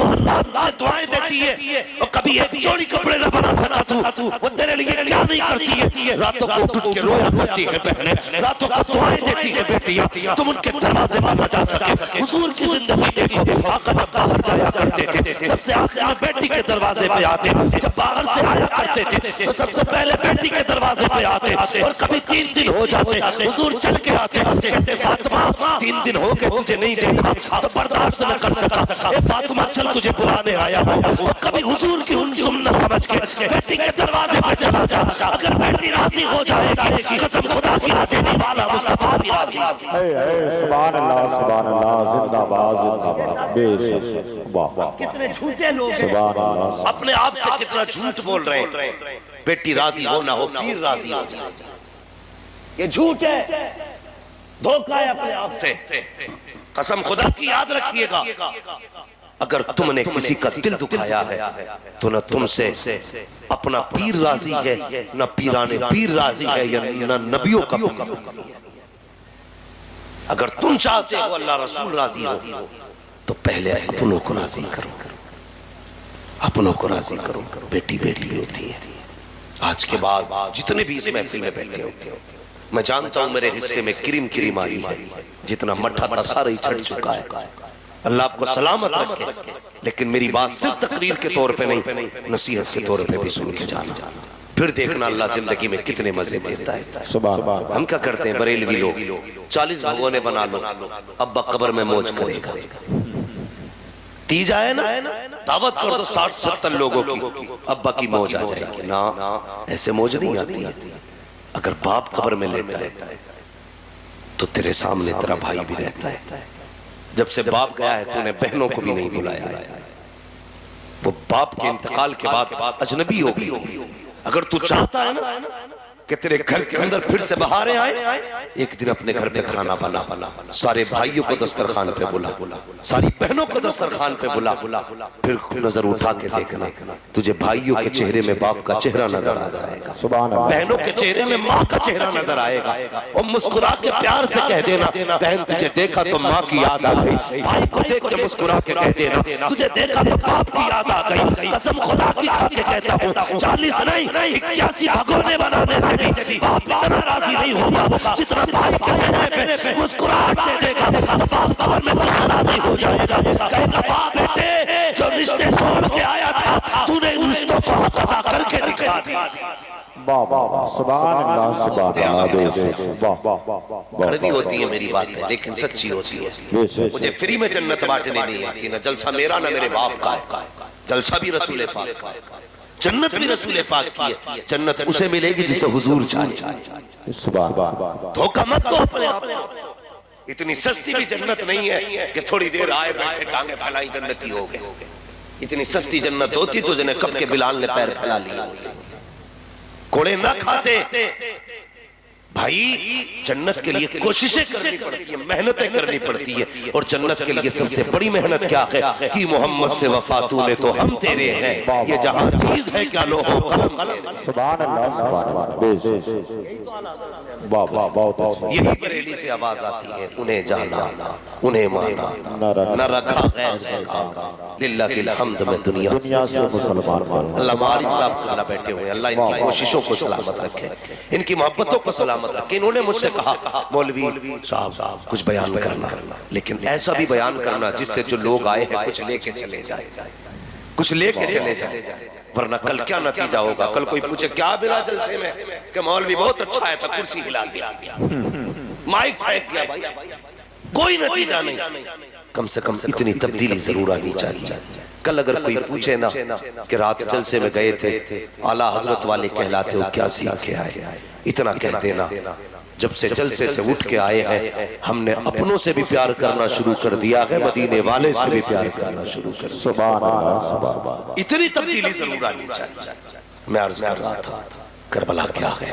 تو ہر رات سے دعائیں دیتی ہے اور کبھی ایک جوڑی کپڑے نہ بنا سکا تو وہ تیرے لیے کیا نہیں کرتی ہے؟ راتوں کو اٹھ کے رویا کرتی ہے بہنیں، راتوں کو دعائیں دیتی ہے بیٹیاں، تم ان کے دروازے پر نہ جا سکے۔ حضور کی زندگی دیکھو، آقا جب باہر جایا کرتے تھے سب سے آخر میں بیٹی کے دروازے پہ آتے، جب باہر سے آیا کرتے تھے تو سب سے پہلے بیٹی کے دروازے پہ آتے، اور کبھی 3 دن ہو جاتے حضور چل کے آتے، کہتے فاطمہ 3 دن ہو کے تجھے نہیں دیکھا تو برداشت نہ کر سکا، اے فاطمہ چل تجھے بلانے آیا ہوں۔ اور کبھی حضور کی ان سنت سمجھ کے بیٹی کے دروازے پہ چلا جا، اگر بیٹی راضی ہو جائے گی قسم خدا کی دینے والا مصطفیٰ بھی راضی۔ سبحان اللہ زندہ باد زندہ باد، بے شک واہ، کتنے جھوٹے لوگ سبحان اللہ، اپنے آپ سے کتنا جھوٹ بول رہے ہیں، بیٹی راضی ہو نہ ہو پیر راضی ہو جائے، یہ جھوٹ ہے، دھوکہ ہے اپنے آپ سے۔ قسم خدا کی یاد رکھیے گا، اگر تم نے کسی کا دل دکھایا ہے تو نہ تم سے اپنا پیر راضی ہے، نہ پیران پیر راضی ہے، یا نہ نبیوں کا پیر راضی ہے۔ اگر تم چاہتے ہو اللہ رسول راضی ہو تو پہلے اپنوں کو راضی کرو، اپنوں کو راضی کرو۔ بیٹی بیٹی ہوتی ہے۔ آج کے بعد جتنے بھی اس محفل میں بیٹھے ہو، میں جانتا ہوں میرے حصے میں کریم کریم آئی ہے، جتنا مٹھا تھا سارا ہی چھٹ چکا ہے، اللہ آپ کو سلامت رکھے، لیکن میری بات صرف تقریر کے طور پہ نہیں، نصیحت کے طور پہ بھی سن کے جانا، پھر دیکھنا اللہ زندگی میں کتنے مزے دیتا ہے۔ سبحان اللہ۔ ہم کیا کرتے ہیں بریلوی لوگ، 40 بھگونے بنا لو، ابا قبر میں موج کرے گا، تیج آئے نا دعوت کر دو 60-70 لوگوں کی، ابا کی موج آ جائے گی، نا ایسے موج نہیں آتی ہے۔ اگر باپ قبر میں لیٹا ہے تو تیرے سامنے تیرا بھائی بھی رہتا ہے، جب سے باپ گیا ہے تو نے بہنوں کو بھی نہیں بلایا ہے، وہ باپ کے انتقال کے بعد اجنبی ہو گئی۔ اگر تو چاہتا ہے نا کہ تیرے گھر کے اندر پھر سے بہاریں آئیں، ایک دن اپنے گھر پہ کھانا بنا، سارے بھائیوں کو دسترخوان پہ بلا، ساری بہنوں کو دسترخوان پہ بلا، پھر نظر اٹھا کے دیکھنا تجھے بھائیوں کے چہرے میں باپ کا چہرہ نظر آ جائے گا، سبحان اللہ، بہنوں کے چہرے میں ماں کا چہرہ نظر آئے گا، اور مسکرا کے پیار سے کہہ دینا بہن تجھے دیکھا تو ماں کی یاد آ گئی، بھائی کو دیکھ کے مسکرا کے کہہ دینا تجھے دیکھا تو باپ کی یاد آ گئی۔ قسم خدا کی کھا کے کہتا ہوں 40 نہیں 81 بھگونے بنانے سے بھی باپ اتنا راضی نہیں ہوگا جتنا بھائی کے چہرے پہ مسکراہٹ دے دے گا، تو باپ قبر میں مجھ سے راضی ہو جائے گا، کہے گا باپ بیٹے جو رشتے چھوڑ کے آیا تھا تو نے رشتوں کو حق ادا کر کے دکھا دیا۔ واہ واہ، سبحان اللہ سبحان اللہ، بے شک واہ واہ، کڑوی ہوتی ہے میری باتیں لیکن سچی ہوتی ہے، مجھے فری میں جنت بانٹنے نہیں آتی، نہ جلسہ میرا نہ میرے باپ کا ہے، جلسہ بھی رسول پاک کا ہے، جنت بھی رسول پاک کی ہے، جنت اسے ملے گی جسے حضور چاہے۔ سبحان اللہ، دھوکہ مت دو اپنے آپ کو، اتنی سستی بھی جنت نہیں ہے کہ تھوڑی دیر آئے بیٹھے ٹانگیں پھیلائی جنتی ہو گئے، اتنی سستی جنت ہوتی تو جنہیں کب کے بلال نے پیر پھیلا لیے ہوتے، کوڑے نہ کھاتے۔ بھائی جنت کے لیے کوششیں کرنی پڑتی ہیں، محنتیں کرنی پڑتی ہیں، اور جنت کے لیے سب سے بڑی محنت کیا ہے کہ محمد سے وفا تو نے تو ہم تیرے ہیں، یہ جہاں چیز ہے کیا لوہو قلم تیرے۔ سبحان اللہ سبحان اللہ، بے شک واہ واہ، بہت اچھا، یہی بریلی سے آواز آتی ہے، انہیں جانا انہیں مانا نہ رکھا غیر سے کھا، للہ کی الحمد میں دنیا سے مسلمان مان۔ اللہ معارف صاحب صلاح بیٹھے ہوئے، اللہ ان کی کوششوں کو سلامت رکھے، ان کی محبتوں کو سلامت رکھے۔ انہوں نے مجھ سے کہا مولوی صاحب کچھ بیان کرنا، لیکن ایسا بھی بیان کرنا جس سے جو لوگ آئے ہیں کچھ لے کے چلے جائے، کچھ لے کے چلے جائے، ورنہ کل کیا نتیجہ ہوگا؟ کل کوئی پوچھے کیا بلا جلسے میں کہ مولوی بہت اچھا ہے، کرسی ہلا دیا، مائک پھینک دیا، بھائی کوئی نتیجہ نہیں۔ کم سے کم اتنی تبدیلی ضرور آنی چاہیے۔ کل اگر کوئی پوچھے نا کہ رات جلسے میں گئے تھے اعلیٰ حضرت والے کہلاتے ہو کیا سیکھ کے آئے، اتنا کہہ دینا جب سے جلسے سے اٹھ کے آئے ہیں ہم نے اپنوں سے بھی پیار کرنا شروع کر دیا ہے، مدینے والے سے بھی پیار کرنا شروع کر دیا۔ سبحان اللہ سبحان اللہ، اتنی تبدیلی ضرور آنی چاہیے۔ میں عرض کر رہا تھا کربلا کیا ہے،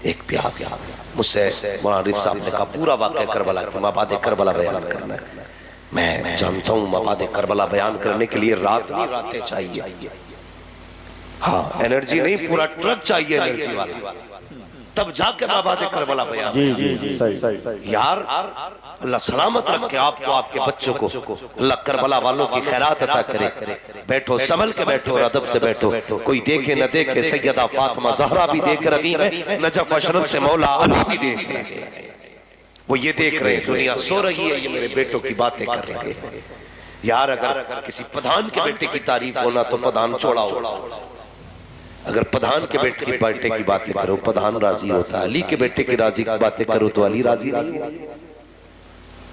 ایک پیاس، مجھ سے مولانا عارف صاحب نے کہا پورا واقعہ کربلا کہ مابعد کربلا بیان کرنا ہے۔ میں جانتا ہوں مابعد کربلا بیان کرنے کے لیے رات نہیں راتیں چاہیے، ہاں انرجی نہیں، پورا ٹرک چاہیے انرجی والا، تب جا کے مابعد کربلا بیان. جی جی صحیح. یار اللہ سلامت رکھے آپ کو، آپ کے بچوں کو. اللہ کربلا والوں کی خیرات عطا کرے. بیٹھو سنبھل کے بیٹھو اور ادب سے بیٹھو. کوئی دیکھے نہ دیکھے، سیدہ فاطمہ زہرا بھی دیکھ رہی ہے، نجف اشرف سے مولا علی بھی دیکھ رہے ہیں. وہ یہ دیکھ رہے ہیں دنیا سو رہی ہے، یہ میرے بیٹوں کی باتیں کر رہے ہیں. یار اگر کسی پدھان کے بیٹے کی تعریف ہونا تو پدھان چھوڑا ہو. اگر پدھان کے بیٹے کی باتیں کرو پدھان راضی ہوتا ہے، علی کے بیٹے کی راضی کی باتیں کرو تو علی راضی نہیں.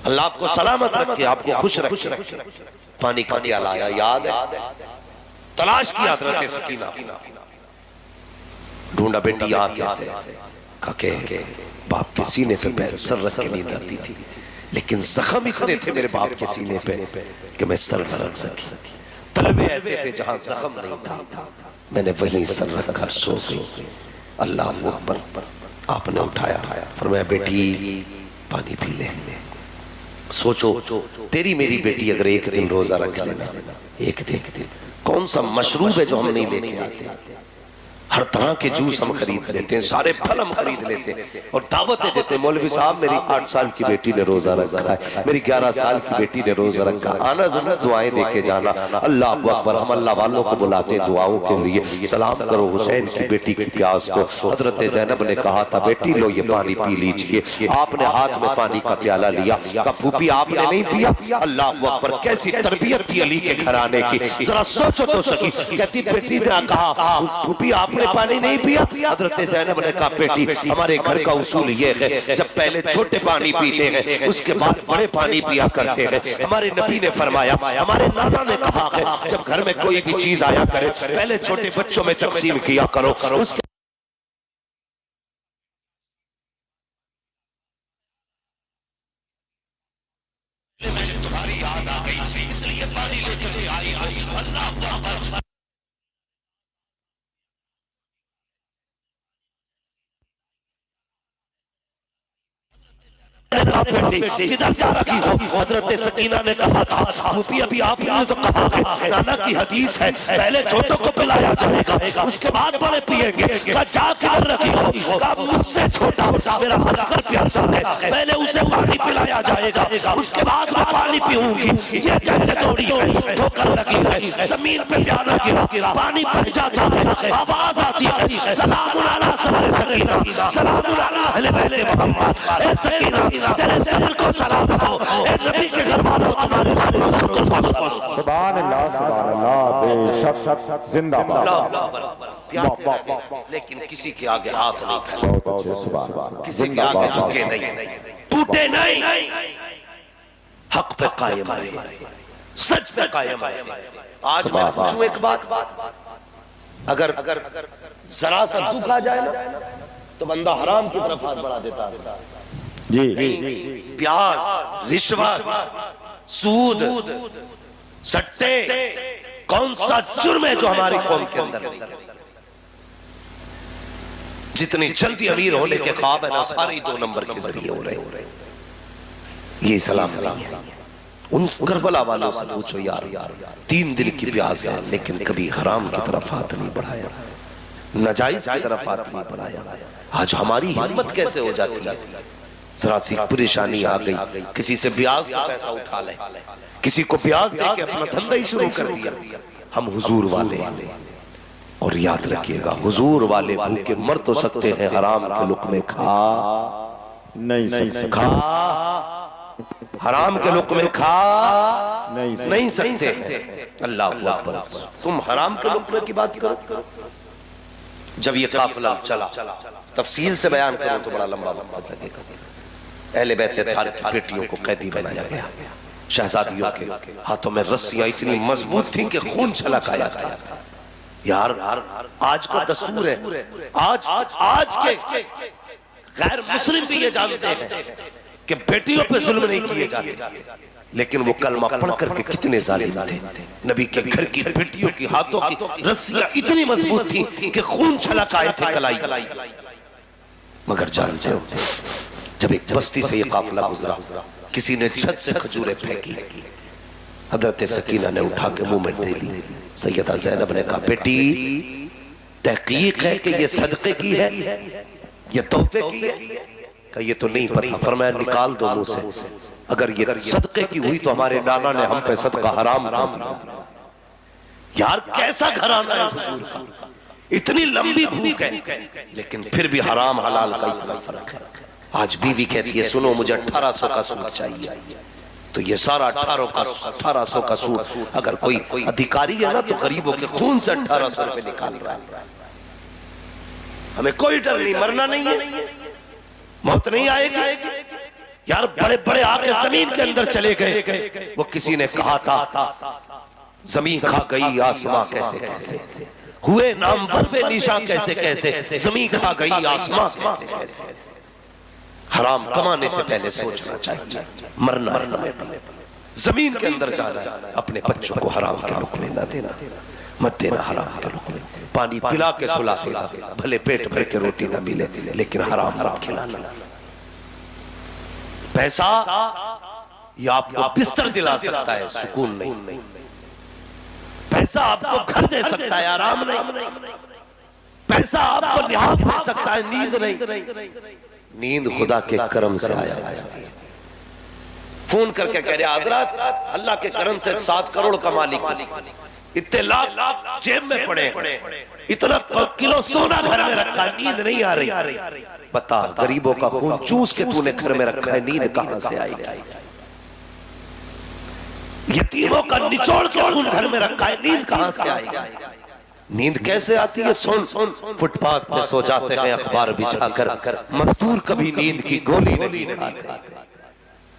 اللہ آپ کو سلامت رکھے، آپ کو خوش رکھے. پانی کا پیالہ آیا، یاد ہے تلاش کی حضرت سکینہ، ڈھونڈا بیٹی یہاں کیسے. کہا کہ باپ کے سینے پہ پیر سر رکھ کے نیند آتی تھی، لیکن زخم اتنے تھے میرے باپ کے سینے پہ کہ میں سر نہ رکھ سکی. طلبے ایسے تھے جہاں زخم نہیں تھا، میں نے وہیں سر رکھ کر سو گئی. اللہ اکبر. آپ نے اٹھایا، فرمایا بیٹی پانی پی لے. سوچو تیری میری بیٹی اگر ایک دن روزہ رکھ لینا، ایک دن کون سا مشروب ہے جو ہم نہیں لے کے آتے. ہر طرح کے جوس ہم خرید لیتے ہیں، سارے پھل ہم خرید لیتے ہیں اور دعوتیں دیتے ہیں. مولوی صاحب میری 8 سال کی بیٹی نے روزہ رکھا ہے، میری 11 سال کی بیٹی نے روزہ رکھا. آنا ضرور دعائیں دے کے جانا. اللہ اکبر. ہم اللہ والوں کو بلاتے دعاؤں کے لیے. سلام کرو حسین کی بیٹی کی پیاس کو. حضرت زینب نے کہا تھا بیٹی لو یہ پانی پی لیجئے. آپ نے ہاتھ میں پانی کا پیالہ لیا. کہا پھوپھی آپ نے نہیں پیا. اللہ اکبر. کیسی تربیت تھی علی کے گھرانے کی، ذرا سوچو تو سکی. کہتی بیٹی نے کہا پھوپھی آپ نے پانی نہیں پیا. حضرت زینب نے کہا بیٹی ہمارے گھر کا اصول یہ ہے جب پہلے چھوٹے پانی پیتے ہیں اس کے بعد بڑے پانی پیا کرتے ہیں. ہمارے نبی نے فرمایا، ہمارے نانا نے کہا کہ جب گھر میں کوئی بھی چیز آیا کرے پہلے چھوٹے بچوں میں تقسیم کیا کرو. اس کے تمہاری یاد آ گئی اس لیے پانی لے کر کے آئی. اللہ اکبر. کدھر جا رہی ہو؟ حضرت سکینہ نے کہا تھا پھوپھی ابھی آپ نے تو کہا کہ نانا کی حدیث ہے پہلے چھوٹوں کو پلایا جائے گا اس کے بعد بڑے پیئیں گے. کہا جا کر رکھی ہو. کہا مجھ سے چھوٹا میرا اصغر پیاسا ہے، پہلے اسے پانی پلایا جائے گا اس کے بعد میں پانی پیوں گی. یہ کہتے دوڑی ہے دھو کر رکھی ہے. زمین پہ پیالہ گرا، پانی بہ جاتا ہے، آواز آتی ہے سلام علی صبر سکینہ، سلام علی اہل بیت محمد. اے سکینہ تیرے صبر کو سلام ہو، اے نبی کے گھر والوں تمہارے صبر و شکر کو. سبحان اللہ سبحان اللہ. بے شک زندہ باد. لیکن کسی کے آگے ہاتھ نہیں پھیلا، بہت اچھے. سبحان اللہ. کسی کے آگے جھکے نہیں، ٹوٹے نہیں، حق پہ قائم ہے، سچ پہ قائم ہے. آج میں پوچھوں ایک بات، اگر ذرا سا دکھ آ جائے نا تو بندہ حرام کی طرف ہاتھ بڑھا دیتا ہے. جی پیاز، رشوت، سود، سٹے، کون سا جرم ہے جو ہماری قوم کے اندر نہیں؟ جتنی جلدی امیر ہونے کے خواب ہے نا سارے 2 نمبر کے ذریعے ہو رہے ہیں. یہ اسلام نہیں ہے. ان کربلا والوں سے پوچھو یار 3 دن کی پیاس ہے لیکن کبھی حرام کی طرف ہاتھ نہیں بڑھایا، ناجائز کی طرف ہاتھ نہیں بڑھایا. آج ہماری ہمت کیسے ہو جاتی ہے؟ ذرا سی پریشانی آ گئی، کسی سے بیاض کا پیسہ اٹھا لے، کسی کو بیاض دے کے اپنا دھندا ہی شروع کر دیا. ہم حضور والے اور یاد رکھیے گا حضور والے بھوکے مر تو سکتے ہیں، حرام کے لقمے کھا نہیں سکتے، کھا حرام کے لقمے کھا نہیں سکتے. اللہ اکبر. تم حرام کے لقمے کی بات کرو. جب یہ قافلہ چلا تفصیل سے بیان کرو تو بڑا لمبا وقت لگے گا. اہل بیت اطہار کی بیٹیوں کو قیدی بنایا گیا، شہزادیوں کے ہاتھوں میں رسیاں اتنی مضبوط تھیں کہ خون چھلک آیا تھا. یار آج کا دستور ہے، آج کے غیر مسلم بھی یہ جانتے ہیں کہ بیٹیوں پہ ظلم نہیں کیے جاتے، لیکن وہ کلمہ پڑھ کر کے کتنے ظالم تھے. نبی کے گھر کی بیٹیوں کی ہاتھوں کی رسیاں اتنی مضبوط تھیں کہ خون چھلک آئے تھے کلائی. مگر جانتے ہو جب ایک بستی سے یہ قافلہ گزرا کسی نے چھت سے کھجوریں پھینکی، حضرت سکینہ نے اٹھا کے منہ میں دے دی. سیدہ زینب نے کہا بیٹی تحقیق ہے کہ یہ صدقے کی ہے؟ یہ تحفے کی ہے کہ یہ تو نہیں پتا. فرمایا نکال دو منہ سے, اگر یہ صدقے کی ہوئی تو ہمارے نانا نے ہم پہ صدقہ حرام کر دیا. یار کیسا گھرانہ ہے حضور کا, اتنی لمبی بھوک ہے لیکن پھر بھی حرام حلال کا اتنا فرق ہے. آج بیوی کہتی ہے سنو مجھے 1800 کا سوٹ چاہیے, تو یہ سارا 1800 کا سوٹ اگر کوئی ادھیکاری ہے نا تو غریبوں کے خون سے 1800 روپے نکال رہا ہے. ہمیں کوئی ڈر نہیں, مرنا نہیں ہے, موت نہیں آئے گی. یار بڑے بڑے آگے زمین کے اندر چلے گئے, وہ کسی نے کہا تھا زمین کھا گئی آسماں کیسے کیسے, ہوئے نامور بے نشاں کیسے کیسے, زمین کھا گئی آسماں کیسے کیسے. حرام کمانے سے پہلے سوچنا چاہیے, مرنا ہے, زمین کے اندر جانا ہے. اپنے بچوں کو حرام کے لقمے نہ دینا, مت دینا حرام کے لقمے. پانی پلا کے سلا دینا, بھلے پیٹ بھر کے روٹی نہ ملے لیکن حرام مت کھلانا. پیسہ یہ آپ کو بستر دلا سکتا ہے, سکون نہیں. پیسہ آپ کو گھر دے سکتا ہے, آرام نہیں. پیسہ آپ کو لحاظ دے سکتا ہے, نیند نہیں. نیند خدا کے کرم سے آیا. فون کر کے کہہ رہے حضرات اللہ کے کرم سے 7 کروڑ کا مالک, اتنے لاکھ جیب میں پڑے, اتنا کلو سونا گھر میں رکھا ہے, نیند نہیں آ رہی. بتا غریبوں کا خون چوس کے تو نے گھر میں رکھا ہے, نیند کہاں سے آئی گی؟ یتیموں کا نچوڑ کے خون گھر میں رکھا ہے, نیند کہاں سے آئی گی؟ نیند کیسے آتی ہے؟ سن فٹ پاتھ پہ سو جاتے ہیں اخبار بچھا کر, مزدور کبھی نیند کی گولی نہیں کھاتے.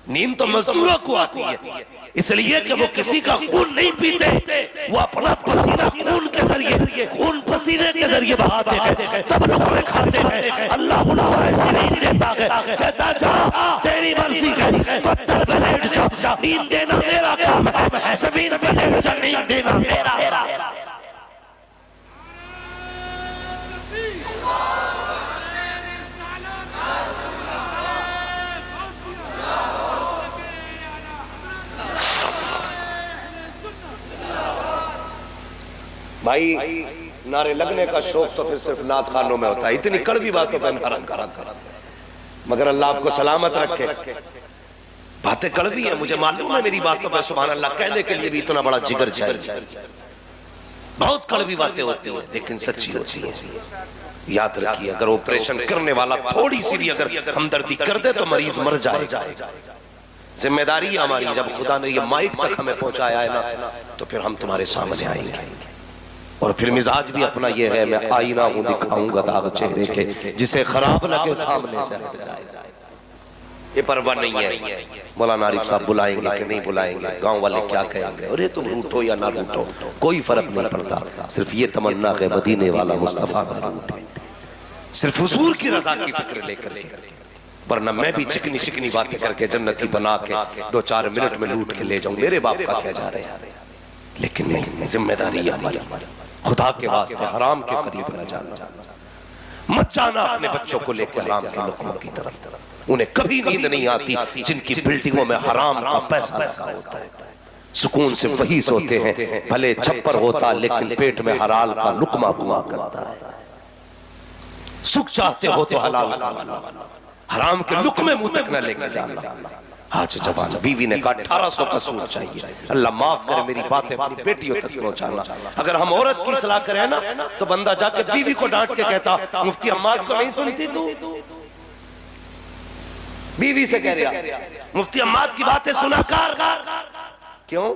نیند تو مزدوروں کو آتی ہے, اس لیے کہ وہ کسی کا خون نہیں پیتے, وہ اپنا پسینہ خون کے ذریعے, خون پسینے کے ذریعے بہاتے ہیں, تب لقمے کھاتے ہیں. اللہ ان کو ایسی نیند دیتا ہے, کہتا جا تیری مرضی ہے, پتھر پہ لیٹ جا, نیند دینا میرا کام ہے, زمین پہ لیٹ جا, نیند دینا میرا ہے. بھائی نعرے لگنے کا شوق تو پھر صرف نعت خانوں میں ہوتا ہے, اتنی کڑوی باتوں پہ حرام کرا سکتا, مگر اللہ آپ کو سلامت رکھے. باتیں کڑوی ہیں مجھے معلوم ہے, میری باتوں پہ سبحان اللہ کہنے کے لیے بھی اتنا بڑا جگر چاہیے. بہت کڑوی باتیں ہوتی ہیں لیکن سچی ہوتی ہیں. یاد رکھیے اگر آپریشن کرنے والا تھوڑی سی بھی اگر ہمدردی کر دے تو مریض مر جائے. ذمہ داری ہے ہماری, جب خدا نے یہ مائک تک ہمیں پہنچایا ہے نا تو پھر ہم تمہارے سامنے آئیں گے. اور پھر مزاج بھی اپنا یہ ہے, میں آئینہ ہوں دکھاؤں گا داغ چہرے کے, جسے خراب لگے سامنے سے ہٹ جائے. یہ پرواہ نہیں ہے مولانا عارف صاحب بلائیں گے کہ نہیں بلائیں گے, گاؤں والے کیا کہیں گے, اور یہ تم روٹھو یا نہ روٹھو کوئی فرق نہیں پڑتا. صرف یہ تمنا کہ مدینے والا مصطفیٰ نہ روٹھے, صرف حضور کی رضا کی فکر لے کر کے. ورنہ میں بھی چکنی چکنی باتیں کر کے جنتی بنا کے 2-4 منٹ میں لوٹ کے لے جاؤں, میرے باپ کا کیا جا رہے ہیں. لیکن نہیں, ذمہ داری ہے ہماری, خدا کے واسطے حرام کے قریب نہ جانا, مت جانا اپنے بچوں کو لے کے حرام کے لقموں کی طرف. انہیں کبھی نیند نہیں آتی جن کی بلڈنگوں میں حرام کا پیسہ لگا ہوتا ہے. سکون سے وہی سوتے ہیں, بھلے چھپر ہوتا لیکن پیٹ میں حلال کا لقمہ ہوا کرتا ہے. سکھ چاہتے ہو تو حلال کا, حرام کے لقمے منہ تک نہ لے کے جانا. آج جوان بیوی نے کہا 1800 کا سوٹ چاہیے, اللہ معاف کرے میری باتیں اپنی بیٹیوں تک پہنچانا. اگر ہم عورت کی اصلاح کریں نا تو بندہ جا کے بیوی کو ڈانٹ کے کہتا مفتی عماد کو نہیں سنتی تو, بیوی سے کہہ رہا مفتی عماد کی باتیں سنا کر. کیوں؟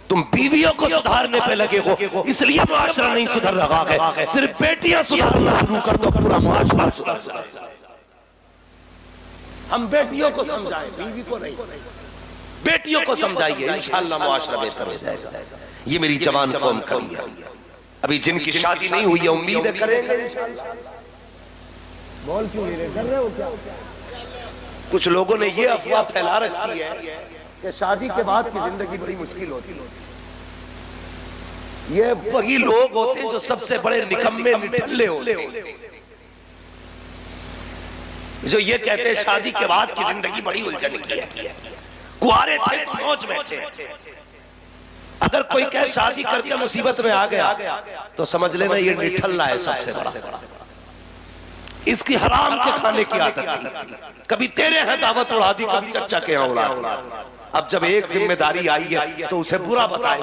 تم بیویوں کو سدھارنے پہ لگے ہو, اس لیے معاشرہ نہیں سدھر رہا ہے. صرف بیٹیاں سدھارنا شروع کر دو پورا معاشرہ سدھر جائے. ہم بیٹیوں کو سمجھائیں, بیوی کو نہیں. بیٹیوں کو سمجھائیے, انشاءاللہ معاشرہ بہتر ہو جائے گا. یہ میری جوان قوم کھڑی ہے, ابھی جن کی شادی نہیں ہوئی ہے امید ہے کریں گے انشاءاللہ. بول کیوں نہیں رہے, کر رہے ہو کیا؟ کچھ لوگوں نے یہ افواہ پھیلا رکھی ہے کہ شادی کے بعد کی زندگی بڑی مشکل ہوتی ہے. یہ وہی لوگ ہوتے ہیں جو سب سے بڑے نکمے نٹھلے ہوتے ہیں, جو یہ کہتے ہیں شادی کے بعد کی زندگی بڑی الجھن کی ہے. کنوارے تھے موج میں تھے, اگر کوئی کہے شادی کر کے مصیبت میں آ گیا تو سمجھ لینا یہ نٹھلا ہے سب سے بڑا. اس کی حرام کے کھانے کی عادت تھی، کبھی تیرے ہیں دعوت اڑا دی، کبھی چچا کے ہاں اڑا دی۔ اب جب ایک ذمہ داری آئی ہے تو اسے برا بتائے۔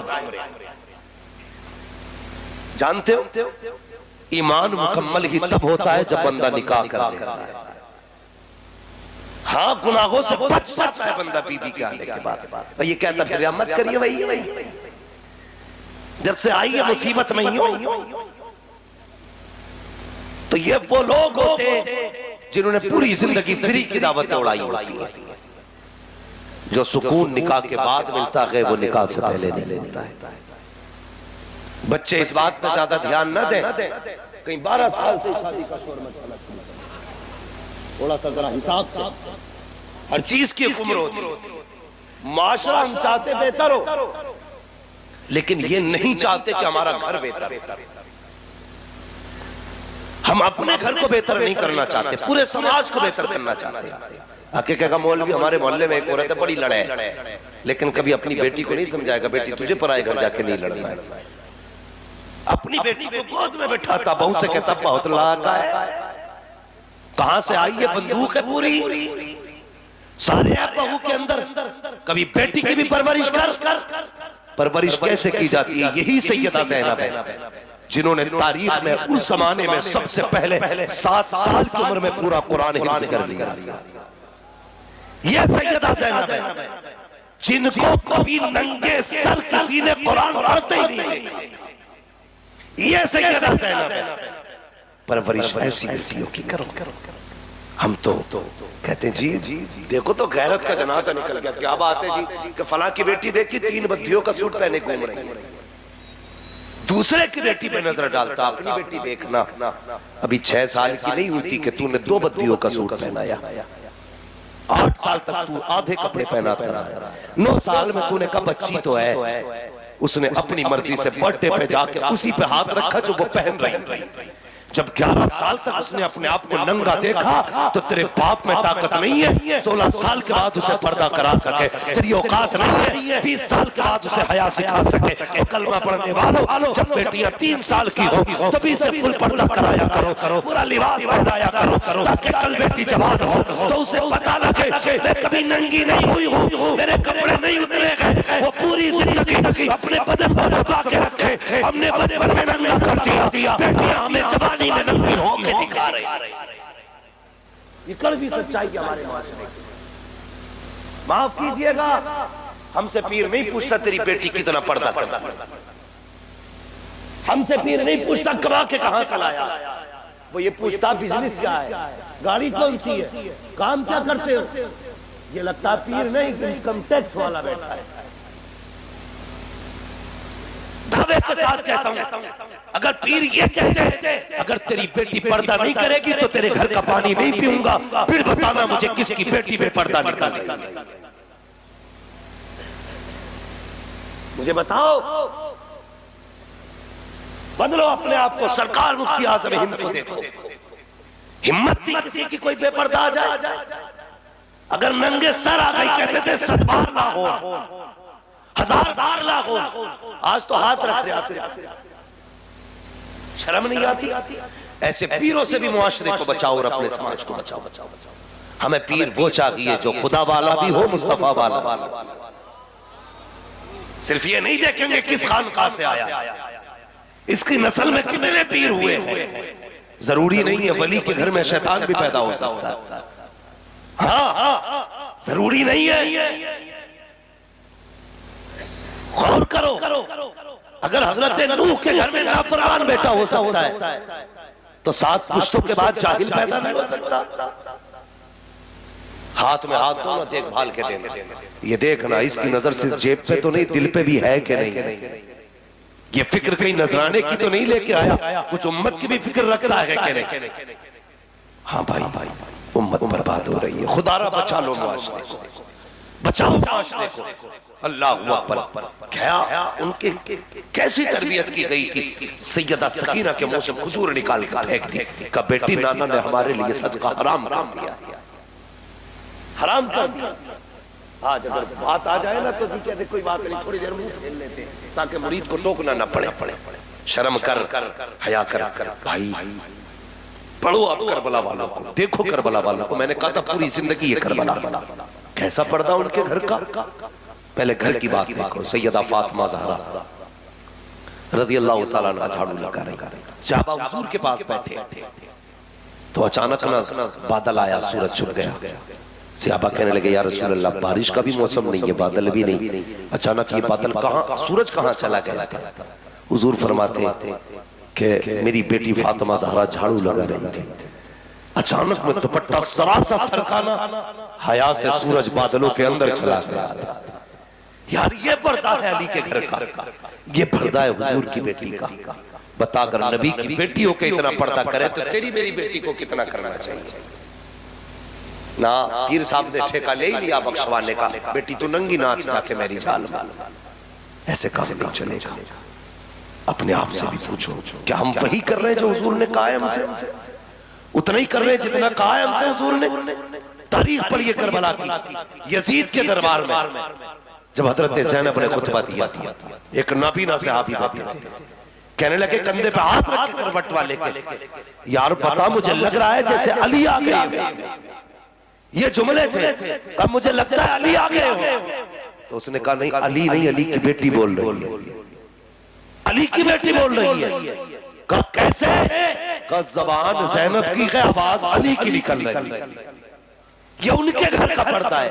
جانتے ہو ایمان مکمل ہی تب ہوتا ہے جب بندہ نکاح کر لیتا ہے۔ ہاں گناہوں سے بچ جاتا ہے بندہ بی بی کے آنے کے بعد، یہ کہتا پھر مت کریے وہی جب سے آئی ہے مصیبت میں ہی ہو۔ تو یہ وہ لوگ ہوتے ہیں جنہوں نے پوری زندگی فری کی دعوتیں اڑائی ہوتی ہیں۔ جو سکون نکاح کے بعد ملتا ہے وہ نکاح سے پہلے نہیں ملتا ہے۔ بچے اس بات پر زیادہ دھیان نہ دیں، کہیں 12 سال سے شادی کا شور مچانا، تھوڑا سا ذرا حساب سے، ہر چیز کی عمر ہوتی ہے۔ معاشرہ ہم چاہتے بہتر ہو، لیکن یہ نہیں چاہتے کہ ہمارا گھر بہتر ہو۔ ہم اپنے گھر کو بہتر نہیں کرنا چاہتے، پورے سماج کو بہتر کرنا چاہتے ہیں۔ حقیقت کا مولوی ہمارے محلے میں ایک عورت ہے، بڑی لڑے، لیکن کبھی اپنی بیٹی کو نہیں سمجھائے گا بیٹی تجھے پرائے گھر جا کے نہیں لڑنا ہے۔ اپنی بیٹی کو گود میں بٹھاتا، بہو سے کہتا بہت لڑاکا ہے، کہاں سے آئی ہے بندوق ہے پوری، سارے ہیں بہو کے اندر۔ کبھی بیٹی کی بھی پرورش کر، پرورش کیسے کی جاتی ہے؟ یہی سیدہ زینب ہے جنہوں نے تاریخ میں اس زمانے میں سب سے پہلے 7 سال کی عمر میں پورا قرآن حفظ کر لیا۔ یہ سیدہ زینب ہے جن کو کبھی ننگے سر کسی نے قرآن پڑھتے ہی نہیں۔ یہ سیدہ زینب ہے۔ پرورش ایسی بیٹیوں کی کرو۔ ہم تو کہتے ہیں جی دیکھو تو غیرت کا جنازہ نکل گیا، کیا بات ہے جی کہ فلاں کی بیٹی دیکھی 3 بدیوں کا سوٹ پہنے گھوم رہی ہے، دوسرے کی بیٹی پہ نظر ڈالتا، اپنی بیٹی دیکھنا ابھی 6 سال کی نہیں ہوئی تھی کہ تو نے 2 بدیوں کا سوٹ پہنایا، 8 سال تک تو آدھے کپڑے پہناتا رہا، 9 سال میں تو نے کہا بچی تو ہے، اس نے اپنی مرضی سے برتھڈے پہ جا کے اسی پہ ہاتھ رکھا جو وہ پہن رہی تھی۔ جب 11 سال تک اس نے اپنے آپ کو ننگا دیکھا تو تیرے باپ میں طاقت نہیں ہے 16 سال کے بعد اسے پردہ کرا سکے، تیری اوقات نہیں ہے 20 سال کے بعد اسے حیا سکھا سکے۔ اور کلمہ پڑھنے والوں جب بیٹیاں 3 سال کی ہو تو بھی اسے فل پردہ کرایا کرو، پورا لباس پہنایا کرو، تاکہ کل بیٹی جوان ہو تو اسے پتہ لگے میں کبھی ننگی نہیں ہوئی ہوں، میرے کپڑے نہیں اترے گئے۔ وہ پوری زندگی اپنے بدن کو چھپا کے رکھے، ہم نے بچپن میں ننگا کر دیا، بیٹیاں ہمیں جوانی میں ننگی ہو کے دکھا رہے ہیں۔ یہ کڑوی سچائی ہے ہمارے معاشرے کی۔ معاف کیجئے گا، ہم سے پیر نہیں پوچھتا تیری بیٹی کتنا پردہ کرتا، ہم سے پیر نہیں پوچھتا کما کے کہاں سے لایا، وہ یہ پوچھتا بزنس کیا ہے، گاڑی کون سی ہے، کام کیا کرتے ہو۔ یہ لگتا پیر نہیں کہ انکم ٹیکس والا بیٹھا ہے۔ دعوے کے ساتھ کہتا ہوں اگر پیر یہ کہتے ہیں اگر تیری بیٹی پردہ نہیں کرے گی تو تیرے گھر کا پانی نہیں پیوں گا، پھر بتانا مجھے کس کی بیٹی پہ پردہ نکال رہی ہے، مجھے بتاؤ۔ بدلو اپنے آپ کو، سرکار مفتی اعظم ہند کو دیکھو، ہمت تھی کسی کی کوئی بے پردہ آ جائے؟ اگر ننگے سر آ گئی کہتے تھے 7 بار لاہور، 1000 لاہور، آج تو ہاتھ رکھ رہے ہیں، شرم نہیں آتی؟ ایسے پیروں سے بھی معاشرے کو بچاؤ اور اپنے سماج کو بچاؤ۔ ہمیں پیر وہ چاہیے جو خدا والا بھی ہو، مصطفیٰ والا۔ صرف یہ نہیں دیکھیں گے کس خانقاہ سے آیا، اس کی نسل میں کتنے پیر ہوئے ہیں۔ ضروری نہیں ہے ولی کے گھر میں شیطان بھی پیدا ہو سکتا ہے، ہاں ضروری نہیں ہے۔ غور کرو، اگر حضرت نوح کے گھر میں نافرمان بیٹا ہو سکتا ہے تو 7 پشتوں کے بعد جاہل پیدا نہیں ہو سکتا۔ ہاتھ میں ہاتھ دو نہ دیکھ بھال کے دینا، یہ دیکھنا اس کی نظر صرف جیب پہ تو نہیں دل پہ بھی ہے کہ نہیں، یہ فکر کہیں نذرانے کی تو نہیں لے کے آیا، کچھ امت کی بھی فکر رکھتا ہے کہ نہیں۔ ہاں بھائی امت برباد ہو رہی ہے، خدا را بچا لو معاشرے کو، بچاؤ معاشرے کو۔ اللہ اکبر، کیا ان کے کیسی تربیت کی گئی کہ سیدہ سکینہ کے منہ سے کھجور نکال کے پھینک دی کہ بیٹی نانا نے ہمارے لیے صدقہ حرام کر دیا، حرام کر دیا۔ آج اگر بات آ جائے نا تو جی کہتے کوئی بات نہیں، تھوڑی دیر منہ کھیل لیتے تاکہ مرید کو ٹوکنا نہ پڑے۔ شرم کر، حیا کر بھائی، پڑھو آپ کربلا والوں کو، دیکھو کربلا والوں کو. میں نے کہا تھا پوری زندگی یہ کربلا کیسا پردہ ان کے گھر کا. پہلے گھر کی بات دیکھو. سیدہ فاطمہ زہرا رضی اللہ تعالیٰ عنہ جھاڑو لگا رہی. صحابہ حضور کے پاس بیٹھے تو اچانک بادل آیا، سورج چھپ گیا. صحابہ کہنے لگے یا رسول اللہ بارش کا بھی موسم نہیں ہے، بادل بھی نہیں، اچانک یہ بادل کہاں، سورج کہاں چلا گیا تھا؟ حضور فرماتے کہ میری بیٹی فاطمہ زہرا جھاڑو لگا رہی تھی، اچانک میں دوپٹہ سراسا سرکانا، حیا سے سورج بادلوں کے اندر چلا گیا تھا. یار یہ پردہ ہے علی کے گھر کا، یہ پردہ ہے حضور کی بیٹی کا. بتا اگر نبی کی بیٹی ہو کے اتنا پردہ کرے تو تیری میری بیٹی کو کتنا کرنا چاہیے. نا پیر صاحب نے ٹھیکہ لے لیا بخشوانے کا، بیٹی تو ننگی ناچ جا کے میری جھال میں. ایسے کام نہیں چلے گا. اپنے آپ سے بھی پوچھو کیا ہم وہی کر رہے ہیں جو حضور نے کہا ہے ہم سے؟ اتنا ہی کر رہے ہیں جتنا کہا ہے ہم سے حضور نے. تاریخ پڑھیے کربلا کی. یزید کے دربار میں جب حضرت زینب نے خطبہ دیا تھا، ایک نابینا صحابی بیٹھے تھے، کہنے لگے کندھے پہ ہاتھ رکھ کے کروٹ والے کے، یار بتا مجھے لگ رہا ہے جیسے علی آ گئے ہو. یہ جملے تھے، کہا مجھے لگتا ہے علی آ گئے ہو. تو اس نے کہا نہیں علی نہیں، علی کی بیٹی بول رہی ہے، علی کی بیٹی بول رہی ہے. کہا کیسے؟ کہا زبان زینب کی ہے، آواز علی کی نکل رہی ہے. یہ ان کے گھر کا پردہ ہے.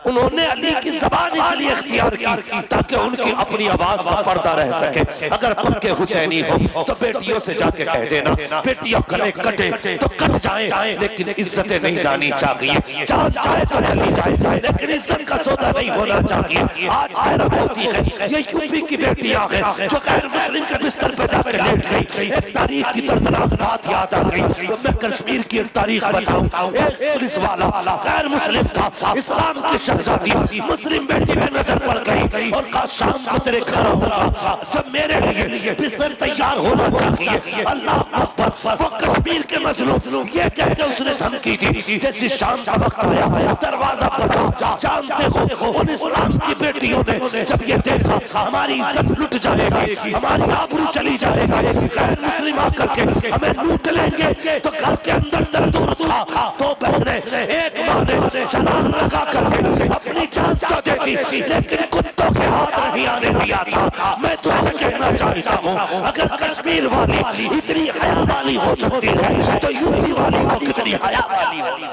انہوں نے علی کی زبان اس لیے اختیار کی تاکہ ان کی اپنی آواز کا پردہ رہ سکے. اگر پکے حسینی ہو تو بیٹیوں سے جا کے کہہ دینا بیٹیوں گلے کٹے تو کٹ جائیں، لیکن عزتیں نہیں جانی چاہیے. جان جائے تو چلی جائے لیکن عزت کا سودا نہیں ہونا چاہیے. آج حیرت ہوتی ہے یہ یوپی کی بیٹیاں ہیں جو غیر مسلم کے بستر پہ جا کے لیٹ گئی. ایک تاریخ کی دردناک بات یاد آ گئی. میں کشمیر کی ایک تاریخ بتاؤں. ایک پولیس والا غیر مسلم تھا، اسلام کی شہزادی مسلم بیٹی میں نظر پڑ گئی اور کہا شام کو تیرے گھر ہوگا جب میرے لیے بستر تیار ہونا چاہیے. اللہ اکبر. وہ کشمیر کے مظلوم یہ کہہ کے اس نے دھمکی دی جیسے شام کا وقت آیا دروازہ بجا. جانتے ہو ان اسلام کی بیٹیوں نے جب یہ دیکھا ہماری عزت لٹ جائے گی، ہماری آبرو چلی جائے گی، غیر مسلم آ کر کے ہمیں لوٹ لیں گے، تو گھر کے اندر تندور تھا. تو بہنیں ایک ماں نے چلان لگا کر کے اپنی جان تو دے دی لیکن کتوں کے ہاتھ نہیں آنے دیا تھا. میں تجھ سے کہنا چاہتا ہوں اگر کشمیر والی اتنی حیا والی ہو سکتی ہے تو یوپی والی کو کتنی حیا والی ہوگی.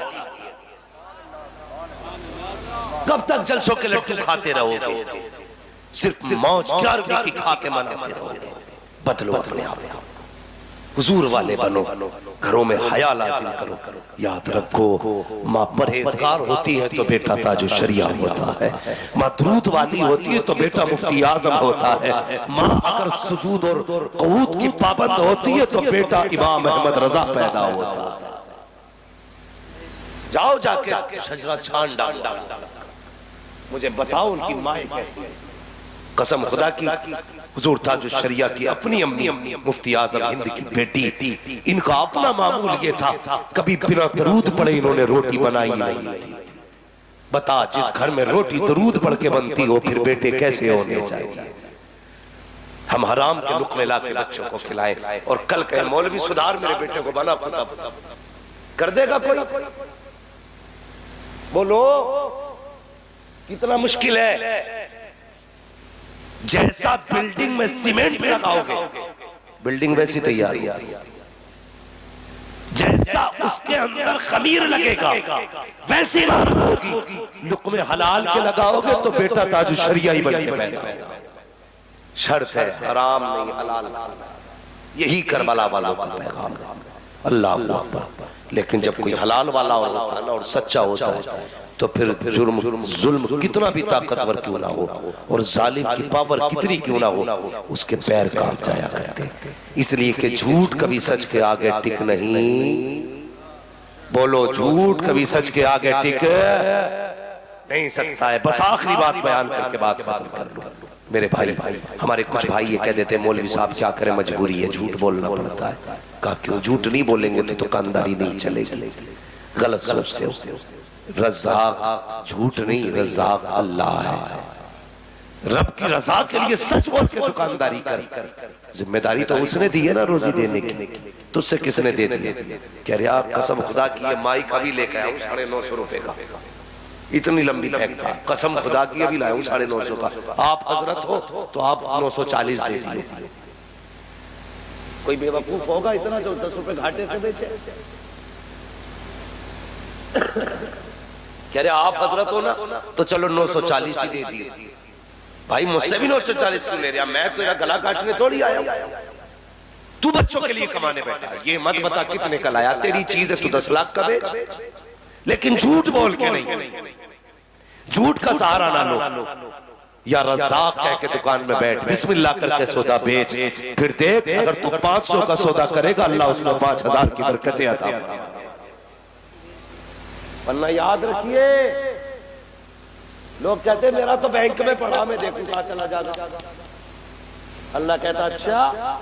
کب تک جلسوں کے لٹو کھاتے رہو گے؟ صرف موج 11ویں کی کھا کے مناتے رہو گے. بدلو اپنے آپ. حضور والے بنو، گھروں میں حیا لازم کرو. یاد رکھو ماں پرہیزگار ہوتی ہے تو بیٹا تاج الشریعہ ہوتا ہے. ماں درود والی ہوتی ہے تو بیٹا مفتی اعظم ہوتا ہے. ماں اگر سجود اور قعود کی پابند ہوتی ہے تو بیٹا امام احمد رضا پیدا ہوتا ہے. جاؤ جا کے شجرہ چھان ڈالو، مجھے بتاؤ ان کی مائیں کیسی ہیں. قسم خدا کی حضور تاج الشریعہ کی اپنی امی مفتی اعظم ہند کی بیٹی، ان کا اپنا معمول یہ تھا کبھی بنا درود پڑھے انہوں نے روٹی بنائی نہیں تھی. بتا جس گھر میں روٹی درود پڑھ کے بنتی ہو پھر بیٹے کیسے ہونے چاہیے. ہم حرام کے لقمے لا کے بچوں کو کھلائے اور کل کہے مولوی سدھار میرے بیٹے کو بنا پتا کر دے گا کوئی؟ بولو کتنا مشکل ہے. جیسا بلڈنگ میں سیمنٹ لگاؤ گے بلڈنگ ویسی تیار ہے. جیسا اس کے اندر خمیر لگے گا ویسی عمارت ہوگی. لقمے حلال کے لگاؤ گے تو بیٹا تاج الشریعہ ہی بن کے پیدا ہوگا. شرط ہے حرام نہیں حلال. یہی کربلا والوں کا پیغام ہے. اللہ اکبر. لیکن جب کوئی حلال والا ہوتا ہے اور سچا ہوتا ہے تو پھر جرم ظلم کتنا بھی طاقتور کیوں نہ ہو اور ظالم کی پاور کتنی کیوں نہ ہو اس کے پیر کانپ جایا کرتے. اس لیے کہ جھوٹ کبھی سچ کے آگے ٹک نہیں. بولو جھوٹ کبھی سچ کے آگے ٹک نہیں سکتا ہے. بس آخری بات بیان کر کے بات ختم کر لوں. میرے بھائی ہمارے کچھ بھائی یہ کہہ دیتے ہیں مولوی صاحب کیا کریں مجبوری ہے جھوٹ بولنا پڑتا ہے. کہا کیوں جھوٹ نہیں بولیں گے تو دکانداری نہیں چلے گی. غلط سمجھتے ہو. رزاق جھوٹ نہیں رزاق اللہ ہے. رب کی رضا کے لیے سچ بول کے دکانداری کر. ذمہ داری تو اس نے دی ہے نا روزی دینے کی. تجھ سے کس نے دے دیا؟ کہہ رہا قسم خدا کی یہ مائک ابھی لے کے آیا ہوں 950 روپے کا، اتنی لمبی پیک تھا، قسم خدا کی ابھی لایا ہوں 950 کا، آپ حضرت ہو تو آپ 940 دے دیے۔ کوئی بے وقوف ہوگا اتنا جو 10 روپے گھاٹے سے بیچے؟ کہہ رہے آپ حضرت ہو نا تو چلو 940 ہی دے دیے۔ بھائی مجھ سے بھی 940 کیوں لے رہا؟ میں تیرا گلا کاٹنے تھوڑی آیا ہوں، تو بچوں کے لیے کمانے بیٹھا ہے، یہ مت بتا کتنے کا لایا، تیری چیز ہے تو 10 لاکھ کا بیچ، لیکن جھوٹ بول کے نہیں، جھوٹ کا سہارا نہ لو، یا رزاق کہہ کے دکان میں بیٹھ، بسم اللہ کر کے سودا بیچ، پھر دیکھ اگر تو 500 کا سودا کرے گا اللہ اس میں 5000 کی برکتیں عطا فرمائے۔ ورنہ یاد رکھیے لوگ کہتے ہیں میرا تو بینک میں پڑا میں دیکھوں کہاں چلا جانا، اللہ کہتا اچھا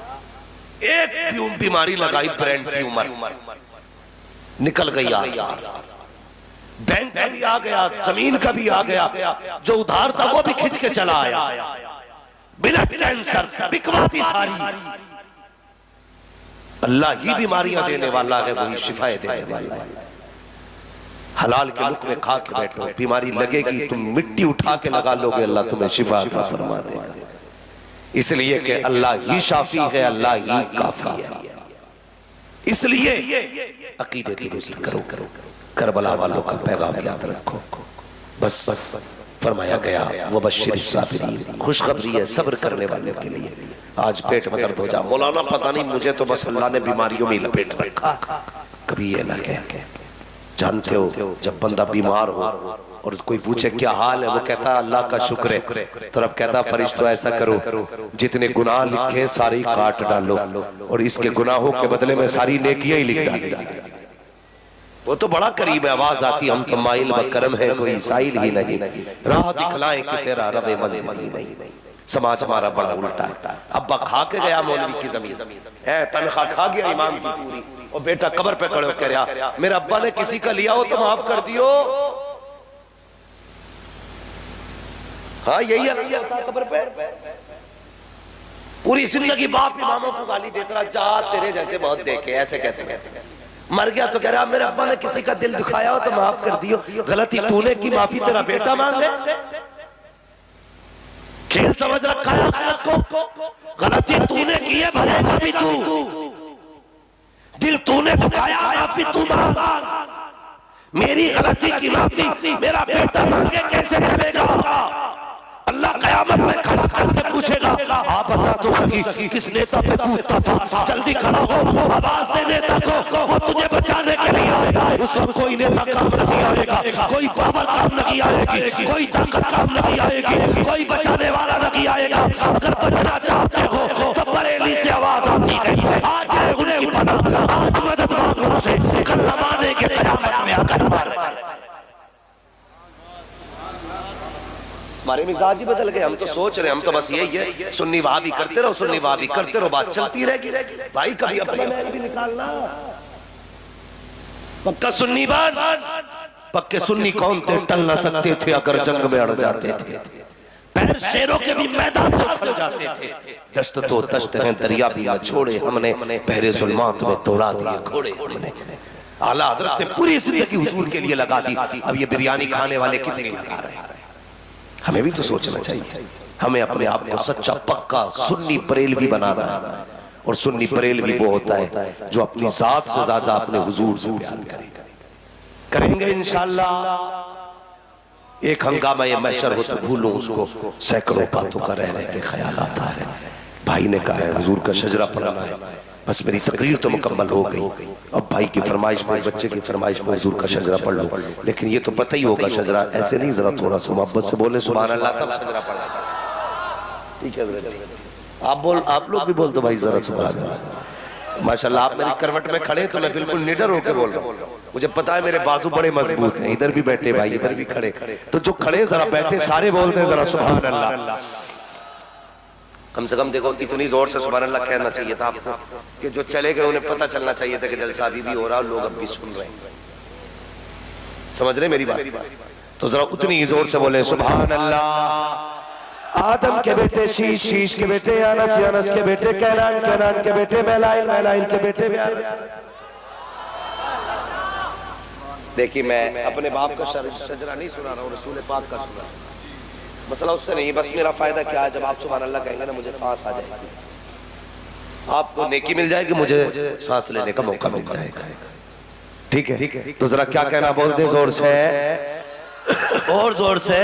ایک بیماری لگائی برین ٹیومر نکل گئی آیا، بینک کا بھی آ گیا، زمین کا بھی آ گیا، جو ادھار تھا وہ بھی کھچ کے چلا آیا، بلڈ کینسر بکواتی ساری، اللہ ہی بیماریاں دینے والا ہے، وہی شفائے دینے والا ہے۔ حلال کے لقمے کھا کے بیٹھو، بیماری لگے گی تم مٹی اٹھا کے لگا لو گے اللہ تمہیں شفا عطا فرما دے گا، اس لیے کہ اللہ ہی شافی ہے، اللہ ہی کافی ہے، اس لیے عقیدے درست کرو، کربلا والوں کا پیغام یاد رکھو۔ بس فرمایا گیا وبشر الصابرین، خوشخبری ہے صبر کرنے والوں کے لیے۔ آج پیٹ میں درد ہو جا مولانا پتہ نہیں مجھے تو بس اللہ نے بیماریوں میں لپیٹ رکھا، کبھی یہ نہ کہہ، جانتے ہو جب بندہ بیمار ہو اور کوئی پوچھے کیا حال ہے، وہ کہتا اللہ کا شکر ہے، تو رب کہتا فرشتوں ایسا کرو جتنے گناہ لکھے ساری کاٹ ڈالو اور اس کے گناہوں کے بدلے میں ساری نیکیاں ہی لکھ ڈالو۔ وہ تو بڑا قریب ہے، آواز آتی ہم تو مائل بکرم ہے کوئی سائل ہی نہیں، راہ دکھلائیں کسے راہ رب منزل ہی نہیں۔ سماج ہمارا بڑا الٹا ہے، ابا کھا کے گیا مولوی کی زمین ہے، تنخواہ کھا گیا امام کی پوری، اور بیٹا قبر پہ کھڑے ہو کہہ رہا میرے ابا نے کسی کا لیا ہو تو معاف کر دیو۔ ہاں یہی عربی ہوتا ہے قبر پہ، پوری زندگی باپ اماموں کو گالی دیتا رہا، جا تیرے جیسے بہت دیکھے، ایسے کیسے مر گیا تو کہہ رہا میرے ابا نے کسی کا دل دکھایا ہو تو معاف کر دیو، غلطی تو نے کی معافی تیرا بیٹا مانگے۔ کھیل سمجھ رکھا ہے آخرت کو، غلطی تو نے کی ہے بھرے گا بھی تو، دل تو نے دکھایا معافی تو مانگ، میری غلطی کی معافی میرا بیٹا مانگے کیسے چلے گا؟ اللہ قیامت میں کھڑا کر کے پوچھے گا آپ بتا تو سکی کس نیتا پہ کودتا تھا، جلدی کھڑا ہو آواز دے نیتا کو، وہ تجھے بچانے کے لیے آئے گا۔ اس وقت کوئی نیتا کام نہیں آئے گا، کوئی پاور کام نہیں آئے گی، کوئی طاقت کام نہیں آئے گی، کوئی بچانے والا نہیں آئے گا۔ اگر بچنا چاہتے ہو تو بریلی سے آواز آتی ہے آج ہے ان کی پناہ، آج مدد مانگو سے، کل زمانے کے قیامت میں آ کر مار۔ ہمارے مزاج ہی بدل گئے، ہم تو سوچ رہے ہیں ہم تو بس یہی ہے سنی وہابی کرتے رہو، سنی وہابی کرتے رہو، بات چلتی رہے گی۔ بھائی کبھی اپنا محل بھی نکالنا، پکا سنی بان، پکے سنی کون تھے ٹل نہ سکتے تھے اگر جنگ میں اڑ جاتے تھے، پیر شیروں کے بھی میدان سے اکھڑ جاتے تھے، دشت تو دشت ہیں دریا بھی نہ چھوڑے ہم نے، بحر ظلمات میں توڑا دیے گھوڑے ہم نے۔ اعلیٰ حضرت نے پوری زندگی حضور کے لیے لگا دی، اب یہ بریانی کھانے والے کتنی لگا رہے ہیں؟ ہمیں بھی تو سوچنا چاہیے، ہمیں اپنے آپ کو سچا پکا سنی بریلوی بنانا ہے، اور سنی بریلوی وہ ہوتا ہے جو اپنی ذات سے زیادہ اپنے حضور سے بیان کریں گے انشاءاللہ۔ ایک ہنگامہ یہ محشر ہو تو بھولوں اس کو، سینکڑوں باتوں کا رہنے کے خیالات آ رہے۔ بھائی نے کہا ہے حضور کا شجرہ پڑھنا ہے، بس میری تقریر تو مکمل ہو گئی، اب بھائی کی فرمائش میں بچے کی فرمائش میں حضور کا شجرہ پڑھ لو، لیکن یہ تو پتہ ہی ہوگا شجرہ ایسے نہیں، ذرا تھوڑا سا محبت سے بولے سبحان اللہ تب شجرہ پڑھا جائے۔ ٹھیک ہے حضرت آپ لوگ بھی بول دو بھائی ذرا سبحان اللہ۔ ماشاءاللہ آپ میری کروٹ میں کھڑے تو میں بالکل نڈر ہو کے بول رہا ہوں، مجھے پتا ہے میرے بازو بڑے مضبوط ہیں، ادھر بھی بیٹھے بھائی ادھر بھی کھڑے، تو جو کھڑے ذرا بیٹھے سارے بول دیں ذرا سبحان اللہ۔ کم سے کم دیکھو اتنی زور سے سبحان اللہ کہنا چاہیے تھا آپ کو کہ جو چلے گئے انہیں پتہ چلنا چاہیے تھا کہ جلسہ ابھی بھی ہو رہا، لوگ اب بھی سن رہے ہیں، سمجھ رہے میری بات؟ تو ذرا اتنی ہی زور سے بولیں سبحان اللہ۔ آدم کے بیٹے شیش، شیش کے بیٹے یانس، یانس کے بیٹے کینان، کینان کے بیٹے میلائل، میلائل کے بیٹے بیار۔ دیکھیں میں اپنے باپ کا شجرہ نہیں سنا رہا ہوں، رسول پاک کا سنا رہا ہوں۔ مسئلہ اس سے نہیں، بس میرا فائدہ کیا ہے، جب آپ سبحان اللہ کہیں گے نا مجھے سانس آ جائے گی، آپ کو نیکی مل جائے گی، مجھے سانس لینے کا موقع مل جائے گا۔ ٹھیک ہے، تو ذرا کیا کہنا بول دے زور سے، اور زور سے۔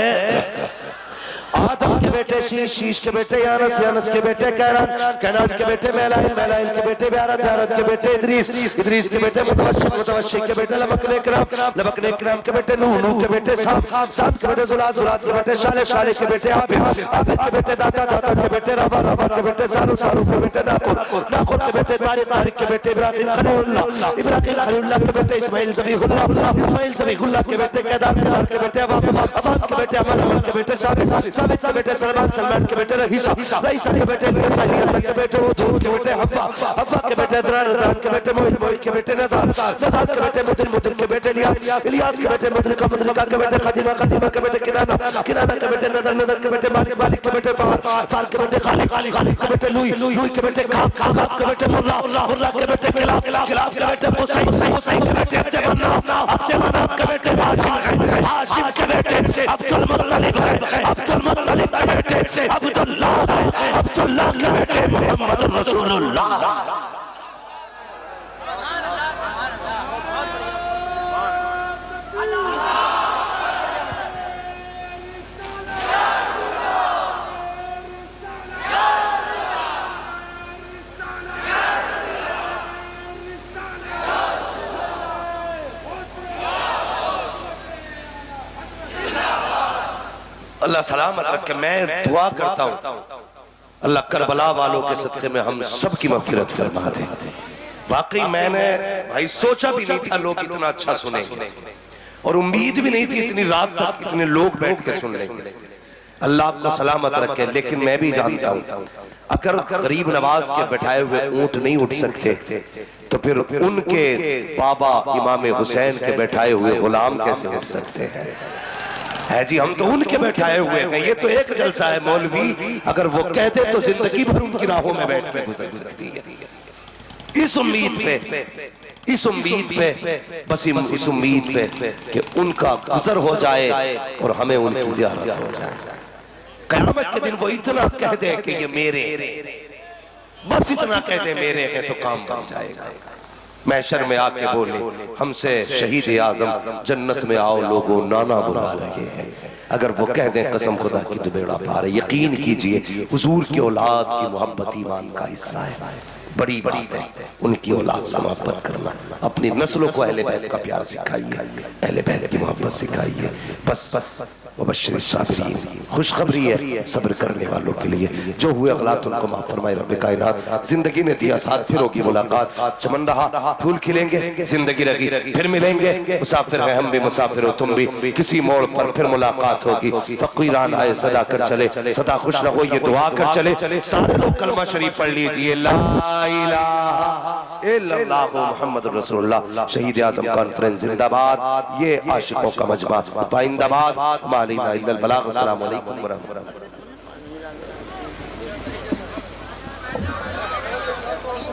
آدم کے بیٹے شیش، شیش کے بیٹے یانس، یانس کے بیٹے کینان، کینان کے بیٹے میلائل، میلائل کے بیٹے بیارت، بیارت کے بیٹے ادریس، ادریس کے بیٹے متوشق، متوشق کے بیٹے لبکن اکرام، لبکن اکرام کے بیٹے نوح، نوح کے بیٹے سام، سام کے بیٹے زلات، زلات کے بیٹے شالح، شالح کے بیٹے عابد، عابد کے بیٹے داتا، داتا کے بیٹے رابع، رابع کے بیٹے سارو، سارو کے بیٹے ناخور، ناخور کے بیٹے طارق، طارق کے بیٹے ابراہیم خلیل اللہ، ابراہیم خلیل اللہ کے بیٹے اسماعیل ذبیح اللہ، اسماعیل ذبیح اللہ کے بیٹے کیدار، کیدار کے بیٹے عوام، عوام کے بیٹے عمل، عمل کے بیٹے ثابت، ثابت کے بیٹے سلمان، سلمان کے بیٹے رئیسہ، رئیسہ کے بیٹے لیسہ، لیسہ کے بیٹے وجود کے بیٹے حفا، حفا کے بیٹے دران، دران کے بیٹے موہد، موہد کے بیٹے ندار، ندار کے بیٹے مدر، مدر کے بیٹے الیاس، الیاس کے بیٹے مدرکہ، مدرکہ کے بیٹے خدیمہ، خدیمہ کے بیٹے کنانہ، کنانہ کے بیٹے نظر، نظر کے بیٹے مالک، مالک کے بیٹے فار، فار کے بیٹے خالق، خالق کے بیٹے لوئی، لوئی کے بیٹے کعب، کعب کے بیٹے مرہ، مرہ کے بیٹے کلاب، کلاب کے بیٹے قصی، قصی کے بیٹے عبد مناف، عبد مناف کے بیٹے ہاشم، ہاشم کے بیٹے عبد المطلب، عبد المطلب کے بیٹے عبداللہ، عبداللہ کے بیٹے محمد رسول اللہ۔ اللہ سلامت رکھے، میں دعا کرتا ہوں اللہ کربلا والوں کے صدقے میں ہم سب کی مغفرت فرما دے۔ واقعی میں نے بھائی سوچا بھی نہیں تھا لوگ اتنا اچھا سنیں گے، اور امید بھی نہیں تھی اتنی رات تک اتنے لوگ بیٹھ کے سن لیں گے۔ اللہ آپ کو سلامت رکھے، لیکن میں بھی جانتا ہوں اگر غریب نواز کے بٹھائے ہوئے اونٹ نہیں اٹھ سکتے تو پھر ان کے بابا امام حسین کے بیٹھائے ہوئے غلام کیسے اٹھ سکتے ہیں؟ ہے جی، ہم تو ان کے بیٹھائے ہوئے ہیں، یہ تو ایک جلسہ ہے مولوی، اگر وہ کہتے تو زندگی بھر ان کی راہوں میں بیٹھ کے گزر سکتی ہے۔ اس امید پہ، اس امید پہ، بس اس امید پہ کہ ان کا گزر ہو جائے اور ہمیں ان کی زیارت ہو جائے۔ قیامت کے دن وہ اتنا کہہ دے کہ یہ میرے، بس اتنا کہہ دے میرے ہیں تو کام بن جائے گا۔ محشر میں آ کے بولے ہم سے شہید اعظم جنت میں آؤ لوگوں نانا بلا رہے ہیں، اگر وہ کہہ دیں قسم خدا کی تو بیڑا پار ہے۔ یقین کیجئے حضور کی اولاد کی محبت ایمان کا حصہ ہے، بڑی بات ہے ان کی اولاد سے محبت کرنا۔ اپنی نسلوں کو اہل بیت کا پیار سکھائیے، اہل بیت کی محبت سکھائیے۔ بس وبشر الصابرین، خوشخبری ہے صبر کرنے والوں کے لیے، جو ہوئے اغلاط ان کو معاف فرمائے رب کائنات۔ زندگی نے دیا ساتھ، پھر ہوگی ملاقات، چمن رہا پھول کھلیں گے، زندگی رہی پھر ملیں گے، مسافر ہیں ہم بھی مسافر ہو تم بھی، کسی موڑ پر پھر ملاقات ہوگی۔ فقیران آئے صدا کر چلے، صدا خوش رہو یہ دعا کر چلے، سارے لوگ کلمہ شریف پڑھ لیجئے، لا الہ الا اللہ محمد رسول اللہ۔ شہید اعظم کانفرنس زندہ باد، یہ عاشقوں کا مجمع پائندہ باد، ما علینا الا البلاغ۔ السلام علیکم ورحمۃ اللہ۔